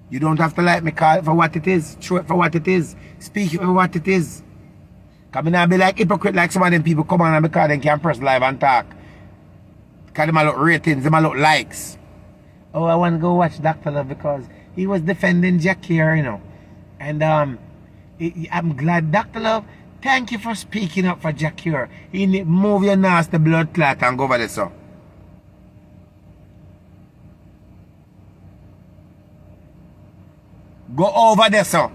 You don't have to like me, call it for what it is. Show it for what it is. Speak it for what it is. Because I not be like hypocrite like some of them people come on and because they can press live and talk. Because them a look ratings, them a look likes. Oh, I want to go watch Dr. Love because he was defending Jah Cure, you know. And I'm glad, Dr. Love, thank you for speaking up for Jah Cure. Move your nasty blood clot and go over there, so. Go over there, so.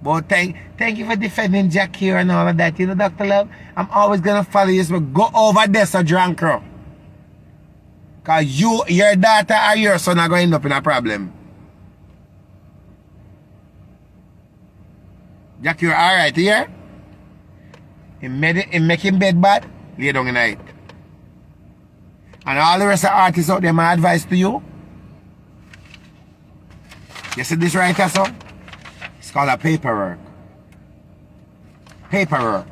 But thank you for defending Jah Cure and all of that. You know, Dr. Love, I'm always going to follow you, but go over there, so, Drankro. Because your daughter or your son are going to end up in a problem. Jah Cure, alright, here? He make him bed bad, lay down in it. And all the rest of the artists out there, my advice to you. You see this right here, son? It's called a paperwork. Paperwork.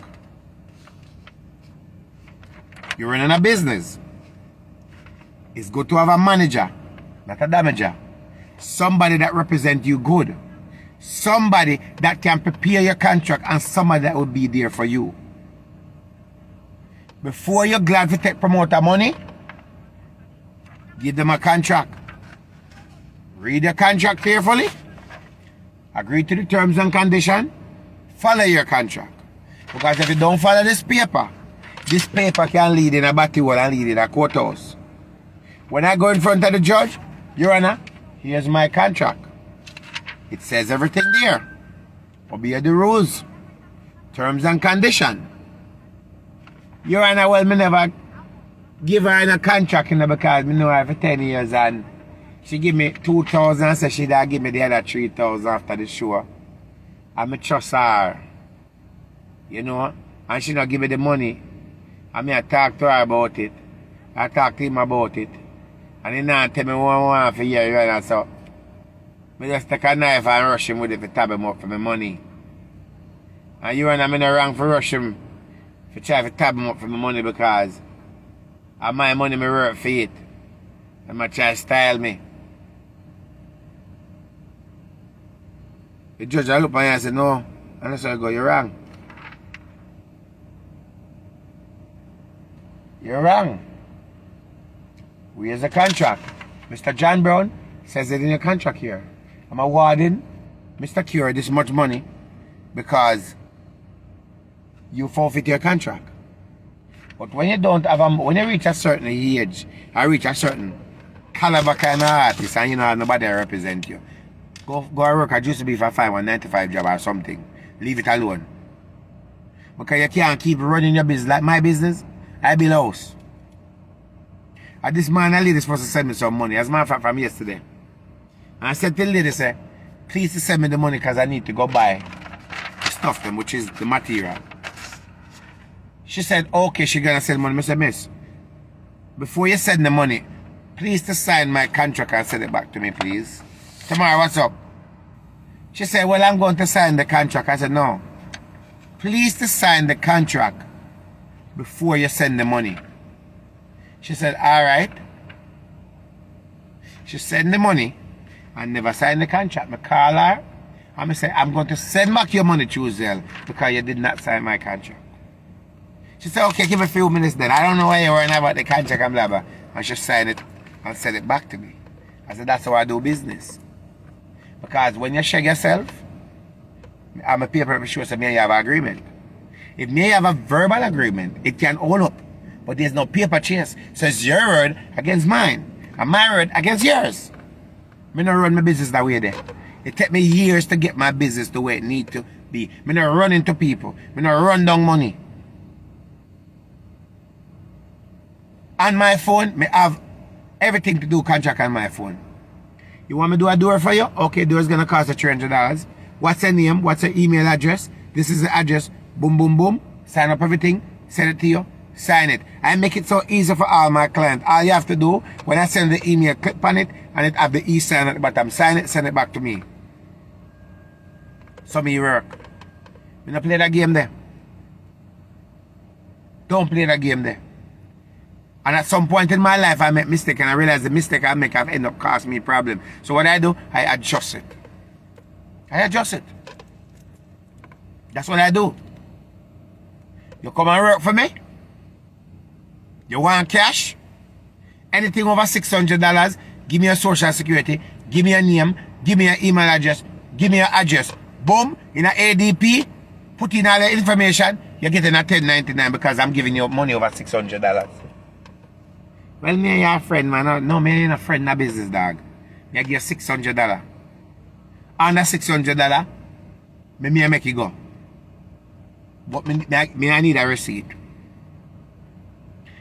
You're running a business. It's good to have a manager, not a damager. Somebody that represents you good. Somebody that can prepare your contract and somebody that will be there for you. Before you're glad to take promoter money, give them a contract. Read your contract carefully. Agree to the terms and conditions. Follow your contract. Because if you don't follow this paper can lead in a battle and lead in a courthouse. When I go in front of the judge, Your Honor, here's my contract. It says everything there. Obey the rules, terms and conditions. Your Honor, well, me never give her a contract because me know her for 10 years and she give me 2,000 and say she'd give me the other 3,000 after the show. And me trust her. You know? And she not give me the money. And me I talk to her about it. I talk to him about it. And he not tell me what I want for you, Your Honor, so I just take a knife and rush him with it to tab him up for my money. And Your Honor, I'm not wrong for rush him to try to tab him up for my money because of my money me work for it. And I try to style me. The judge I look at me and say, no. And that's how I go, you're wrong. You're wrong. Where's the contract? Mr. John Brown, Says it in your contract here. I'm awarding Mr. Cure this much money because you forfeit your contract. But when you don't have when you reach a certain age, I reach a certain caliber kind of artist and you know nobody represent you, go and work at Juicy B for 195 job or something. Leave it alone. Because you can't keep running your business like my business. I build a house. And this man and lady is supposed to send me some money. As a matter of fact, from yesterday. And I said to the lady, say, please send me the money because I need to go buy the stuff them, which is the material. She said, okay, she's gonna send money. I said, miss, before you send the money, please to sign my contract and send it back to me, please. Tomorrow, what's up? She said, well, I'm going to sign the contract. I said, no. Please to sign the contract before you send the money. She said, all right. She sent the money and never signed the contract. I call her and I say, I'm going to send back your money through Zelle because you did not sign my contract. She said, okay, give me a few minutes then. I don't know why you're worrying about the contract and blah, blah. And she signed it and sent it back to me. I said, that's how I do business. Because when you shake yourself, I'm a paper sure so me have an agreement. If me have a verbal agreement, it can hold up. But there's no paper chase. So it's your word against mine. And my word against yours. Me not run my business that way there. It take me years to get my business the way it need to be. Me not run into people. Me not run down money. On my phone, me have everything to do contract on my phone. You want me to do a door for you? Okay, door is going to cost you $300. What's your name? What's your email address? This is the address. Boom, boom, boom. Sign up everything. Send it to you. Sign it. I make it so easy for all my clients. All you have to do, when I send the email, click on it, and it have the e-sign at the bottom. Sign it, send it back to me. So me work. Me not play that game there. Don't play that game there. And at some point in my life, I make mistake and I realize the mistake I make have end up causing me problem. So what I do, I adjust it. I adjust it. That's what I do. You come and work for me? You want cash? Anything over $600, give me your social security, give me your name, give me your email address, give me your address. Boom, in a ADP, put in all the information, you're getting a $10.99 because I'm giving you money over $600. Well, me and your friend, man. No, me ain't a friend, a business, dog. Me I give you $600. Under $600, me I make you go. But me I need a receipt.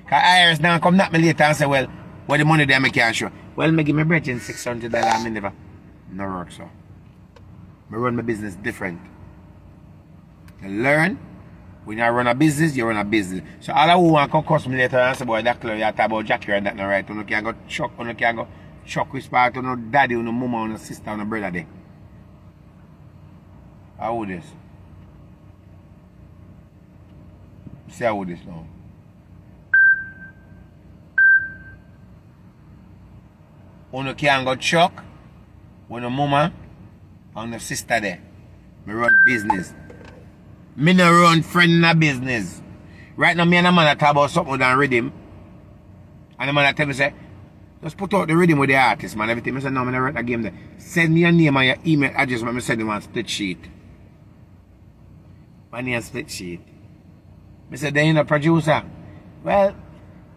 Because IRS now come knock me later and say, well, where the money there me can't show. Well, me give me bread in $600 and me never. No work, so. Me run my business different. You learn. When you run a business, you run a business. So all who want to come cuss me later and say, boy, that clear, you talk about Jah Cure and that not right. You can't go chuck, you can't go chuck with part of no daddy, no mama, no sister, no brother there. How this? See how this now. You can't go chuck with no mama and no sister there. Me run business. Me no run friend in a business. Right now, me and a man talk about something with a rhythm. And the man tell me, say, just put out the rhythm with the artist, man. Everything. I said, no, I'm not write a game there. Send me your name and your email address, man. I send you one split sheet. My name split sheet. I said, then you know, producer. Well,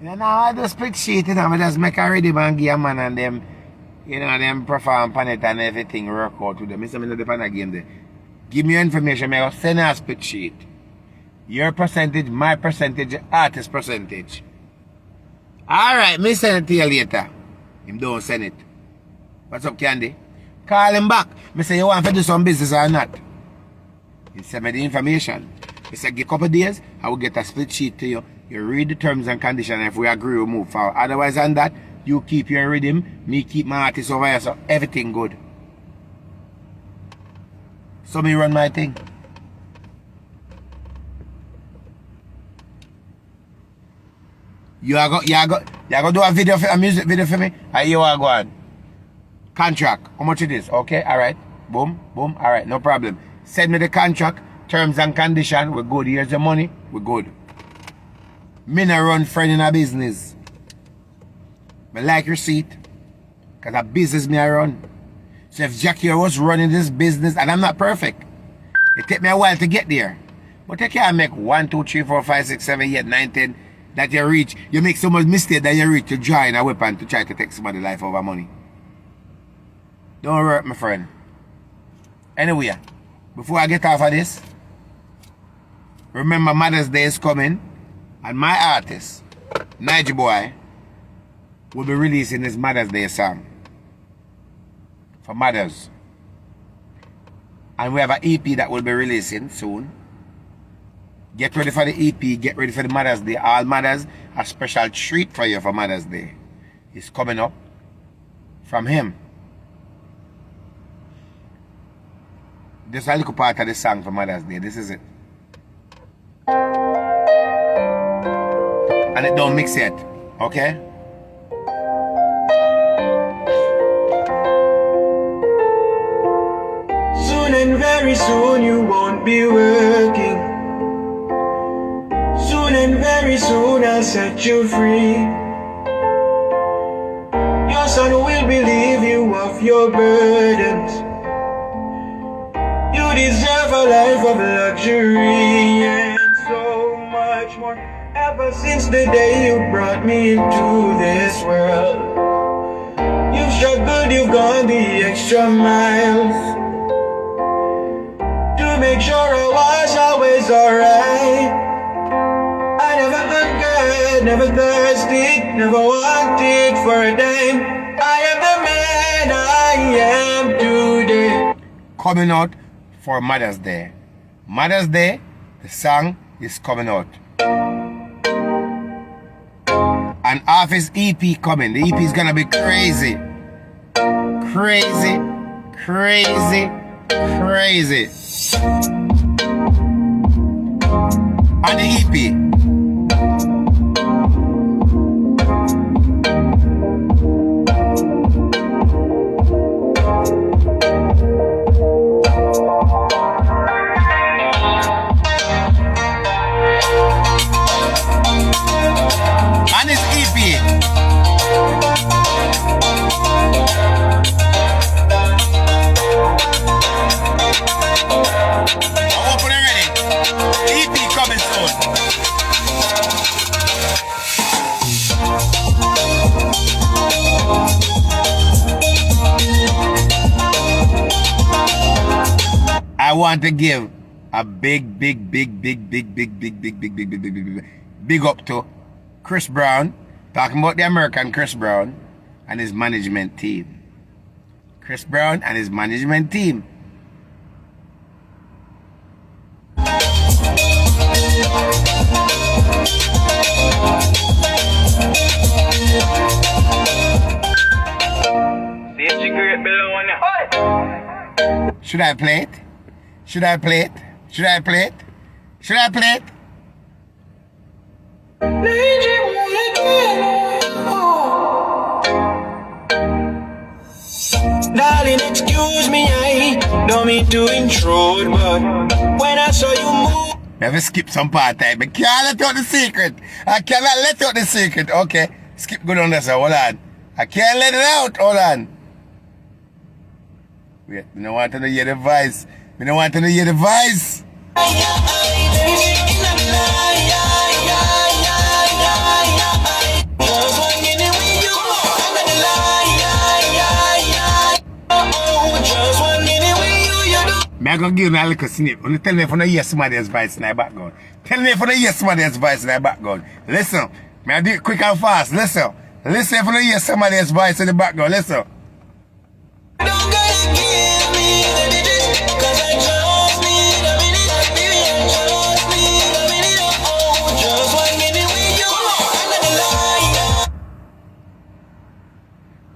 you know, I do split sheet, you know, I just make a rhythm and give a man and them, you know, them perform on it and everything work out with them. I said, I'm not the fan game there. Give me your information, I'll send you a split sheet. Your percentage, my percentage, artist percentage. Alright, me send it to you later. Him don't send it. What's up, Candy? Call him back. Me say, you want to do some business or not? He send me the information. He said, give a couple of days, I will get a split sheet to you. You read the terms and conditions, and if we agree, we move forward. Otherwise than that, you keep your rhythm, me keep my artist over here, so everything good. So me run my thing. You are go do a music video for me? And you are going. Contract. How much it is? Okay, alright. Boom, boom, alright, no problem. Send me the contract, terms and conditions, we're good. Here's the money, we're good. Me no run friend in a business. Me like receipt. Because a business me I run. So if Jah Cure was running this business, and I'm not perfect, it take me a while to get there. But you can't make 1, 2, 3, 4, 5, 6, 7, 8, 9, 10 that you reach. You make so much mistake that you reach to join a weapon to try to take somebody's life over money. Don't hurt, my friend. Anyway, before I get off of this, remember Mother's Day is coming, and my artist, Nige Boy, will be releasing his Mother's Day song for mothers. And we have an EP that will be releasing soon. Get ready for the EP, get ready for the Mother's Day. All mothers, a special treat for you for Mother's Day. It's coming up from him. This is a little part of the song for Mother's Day. This is it. And it don't mix yet, okay? Soon and very soon you won't be working. Soon and very soon I'll set you free. Your son will relieve you of your burdens. You deserve a life of luxury and so much more. Ever since the day you brought me into this world, you've struggled, you've gone the extra miles to make sure I was always alright. I never hungered, never thirsty, never wanted for a dime. I am the man I am today. Coming out for Mother's Day. Mother's Day, the song is coming out. And off his EP coming. The EP is gonna be crazy. Crazy, crazy, crazy. On the EP. On his EP. I open it ready. EP coming soon. I want to give a big up to Chris Brown, talking about the American Chris Brown and his management team. Chris Brown and his management team. Should I play it? Should I play it? Should I play it? Should I play it? Darling, excuse me, I don't mean to intrude, but when I saw you move, Never skip some part time. I can't let out the secret. I cannot let out the secret. Okay. Skip good on this. Hold on. I can't let it out. Hold on. Wait. I don't want to hear the voice. I don't want to hear the voice. I'm going to give you a little snip. Tell me if you don't hear somebody's voice in the background. Tell me if you don't hear somebody's voice in the background. Listen. I do it quick and fast. Listen. Listen if you don't hear somebody's voice in the background. Listen.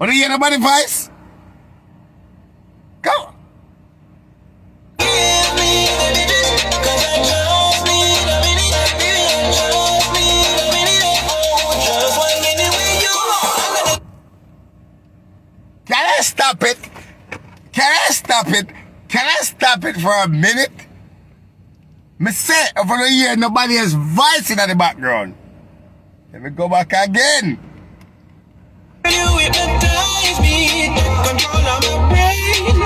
Want to hear nobody's voice? Go. Can I stop it? Can I stop it? Can I stop it for a minute? Me say, if I don't hear nobody's voice in the background. Let me go back again. You hypnotize always be control of my brain.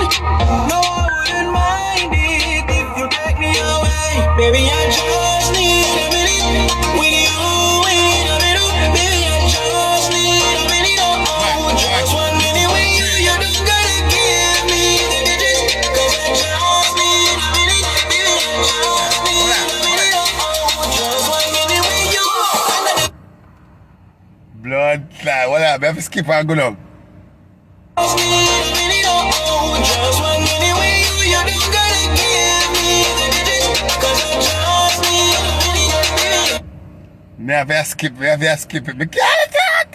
No, I wouldn't mind it if you take me away. Baby, I just need a minute with you, with a minute. Baby, I just need a minute, oh, just 1 minute with you. You don't gotta give me the digits, 'cause I just need a minute. Baby, I just need a minute, oh, just 1 minute with you. Blood clot. What up? I have to skip and go now. Just need a minute, oh, just 1 minute with you. You don't gotta give me the digits, 'cause I just need a minute. Me have to skip it. Me can't do it.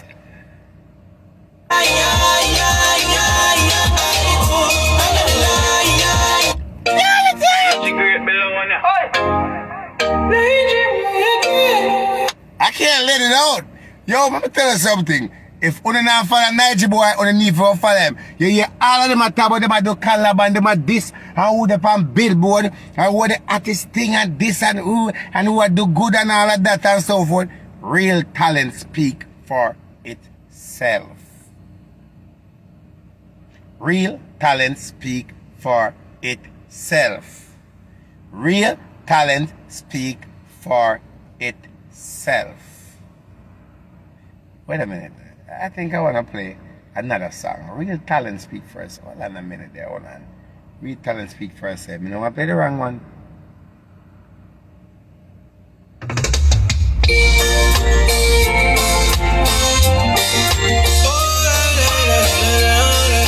Ay, ay, ay, ay, ay, oh, I'm gonna lie, Cigarette below one. I can't let it out. Yo, let me tell you something. If you don't follow Niger boy, you need to follow him. You hear all of them a talk about them a do collab and them a this and who they on billboard and who the artist thing and this and who a do good and all of that and so forth. Real talent speak for itself. Real talent speak for itself. Real talent speak for itself. Wait a minute. I think I want to play another song. Real talent speak first. Hold on a minute there. Hold on. Real talent speak first. I don't want to play the wrong one.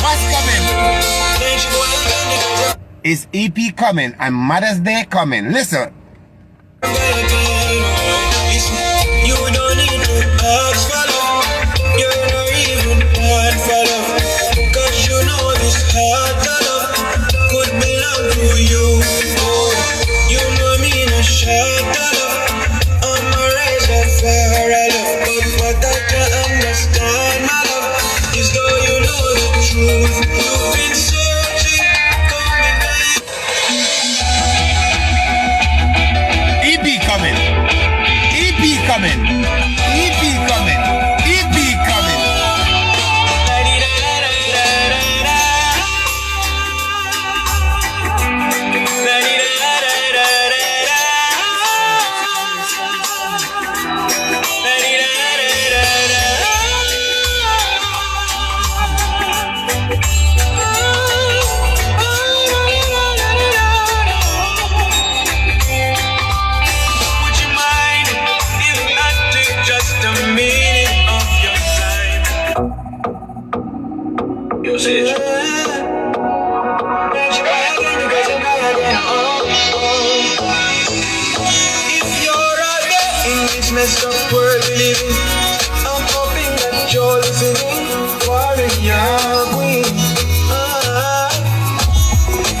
What's coming? Is EP coming and Mother's Day coming? Listen. you don't need to ask for love. You're not even one for love. 'Cause you know this heart of love could belong to you. Oh, you know me in a shot of love. I'm a rise of fire love. But what I can't understand, my love, is though you know the truth. You've been searching, coming back. EP coming. EP coming. EP coming. EP coming. Would you mind if I took just a minute of your time? Yo, Sage. If you're out there in this messed up world we live in, I'm hoping that you're listening. Warrior queen,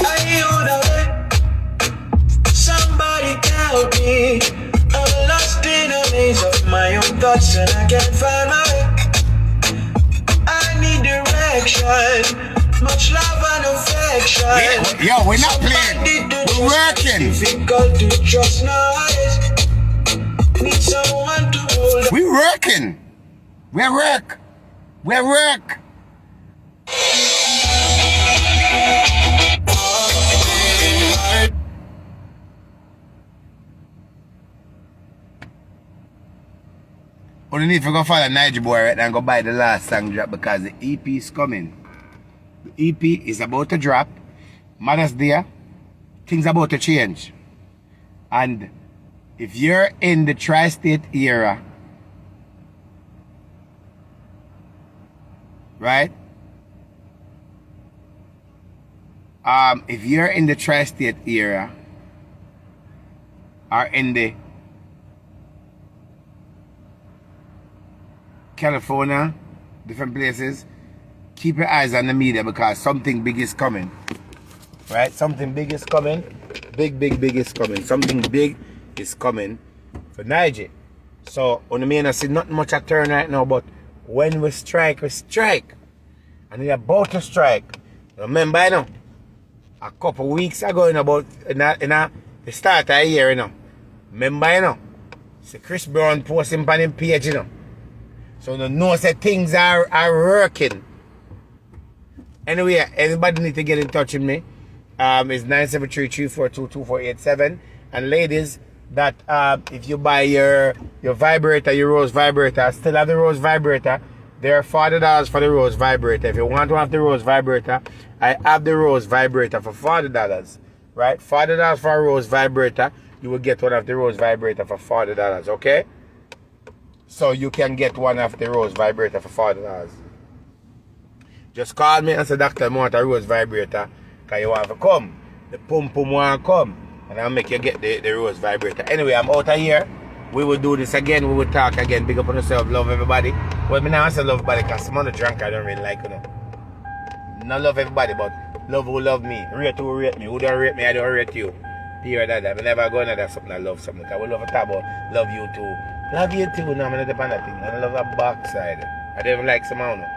are you down there? Somebody help me. I'm lost in a maze of my own thoughts and I can't find my way. I need direction, much love and affection. Yo, we're not playing. Somebody to We're trust. working. Difficult to trust nowadays. Need someone to hold. We're working. We're work. We're work. Only need to go follow Niger boy right now and go buy the last song drop because the EP is coming. The EP is about to drop. Mother's Day. Things about to change. And if you're in the tri-state area, right? If you're in the tri-state area or in the California, different places, keep your eyes on the media because something big is coming. Right? Something big is coming. Big is coming. Something big is coming for Niger. So, on the main, I see not much a turn right now, but when we strike, we strike. And we're about to strike. Remember, you know, a couple weeks ago, in the start of the year, you know. Remember, you know, see Chris Brown posting on his page, you know. So, you know that things are working. Anyway, anybody need to get in touch with me. It's 973-342-2487. And ladies, that if you buy your vibrator, your Rose vibrator, still have the Rose vibrator, there are $40 for the Rose vibrator. If you want to have the Rose vibrator, I have the Rose vibrator for $40. Right? $40 for a Rose vibrator. You will get one of the Rose vibrator for $40. Okay? So you can get one of the Rose vibrator for $40. Just call me and say, Doctor, I want a Rose vibrator because you want to come. The pum pum want to come. And I'll make you get the Rose vibrator. Anyway, I'm out of here. We will do this again. We will talk again. Big up on yourself. Love everybody. Well, me now I say love everybody because some of the drunk I don't really like, you know. Not love everybody, but love who love me. Rate who rate me. Who don't rate me, I don't rate you. Period of that. I never go into that something I love something. Because we love a talk about love you too. Love you too. No, I'm not on that thing. I love a backside. I don't even like some of them.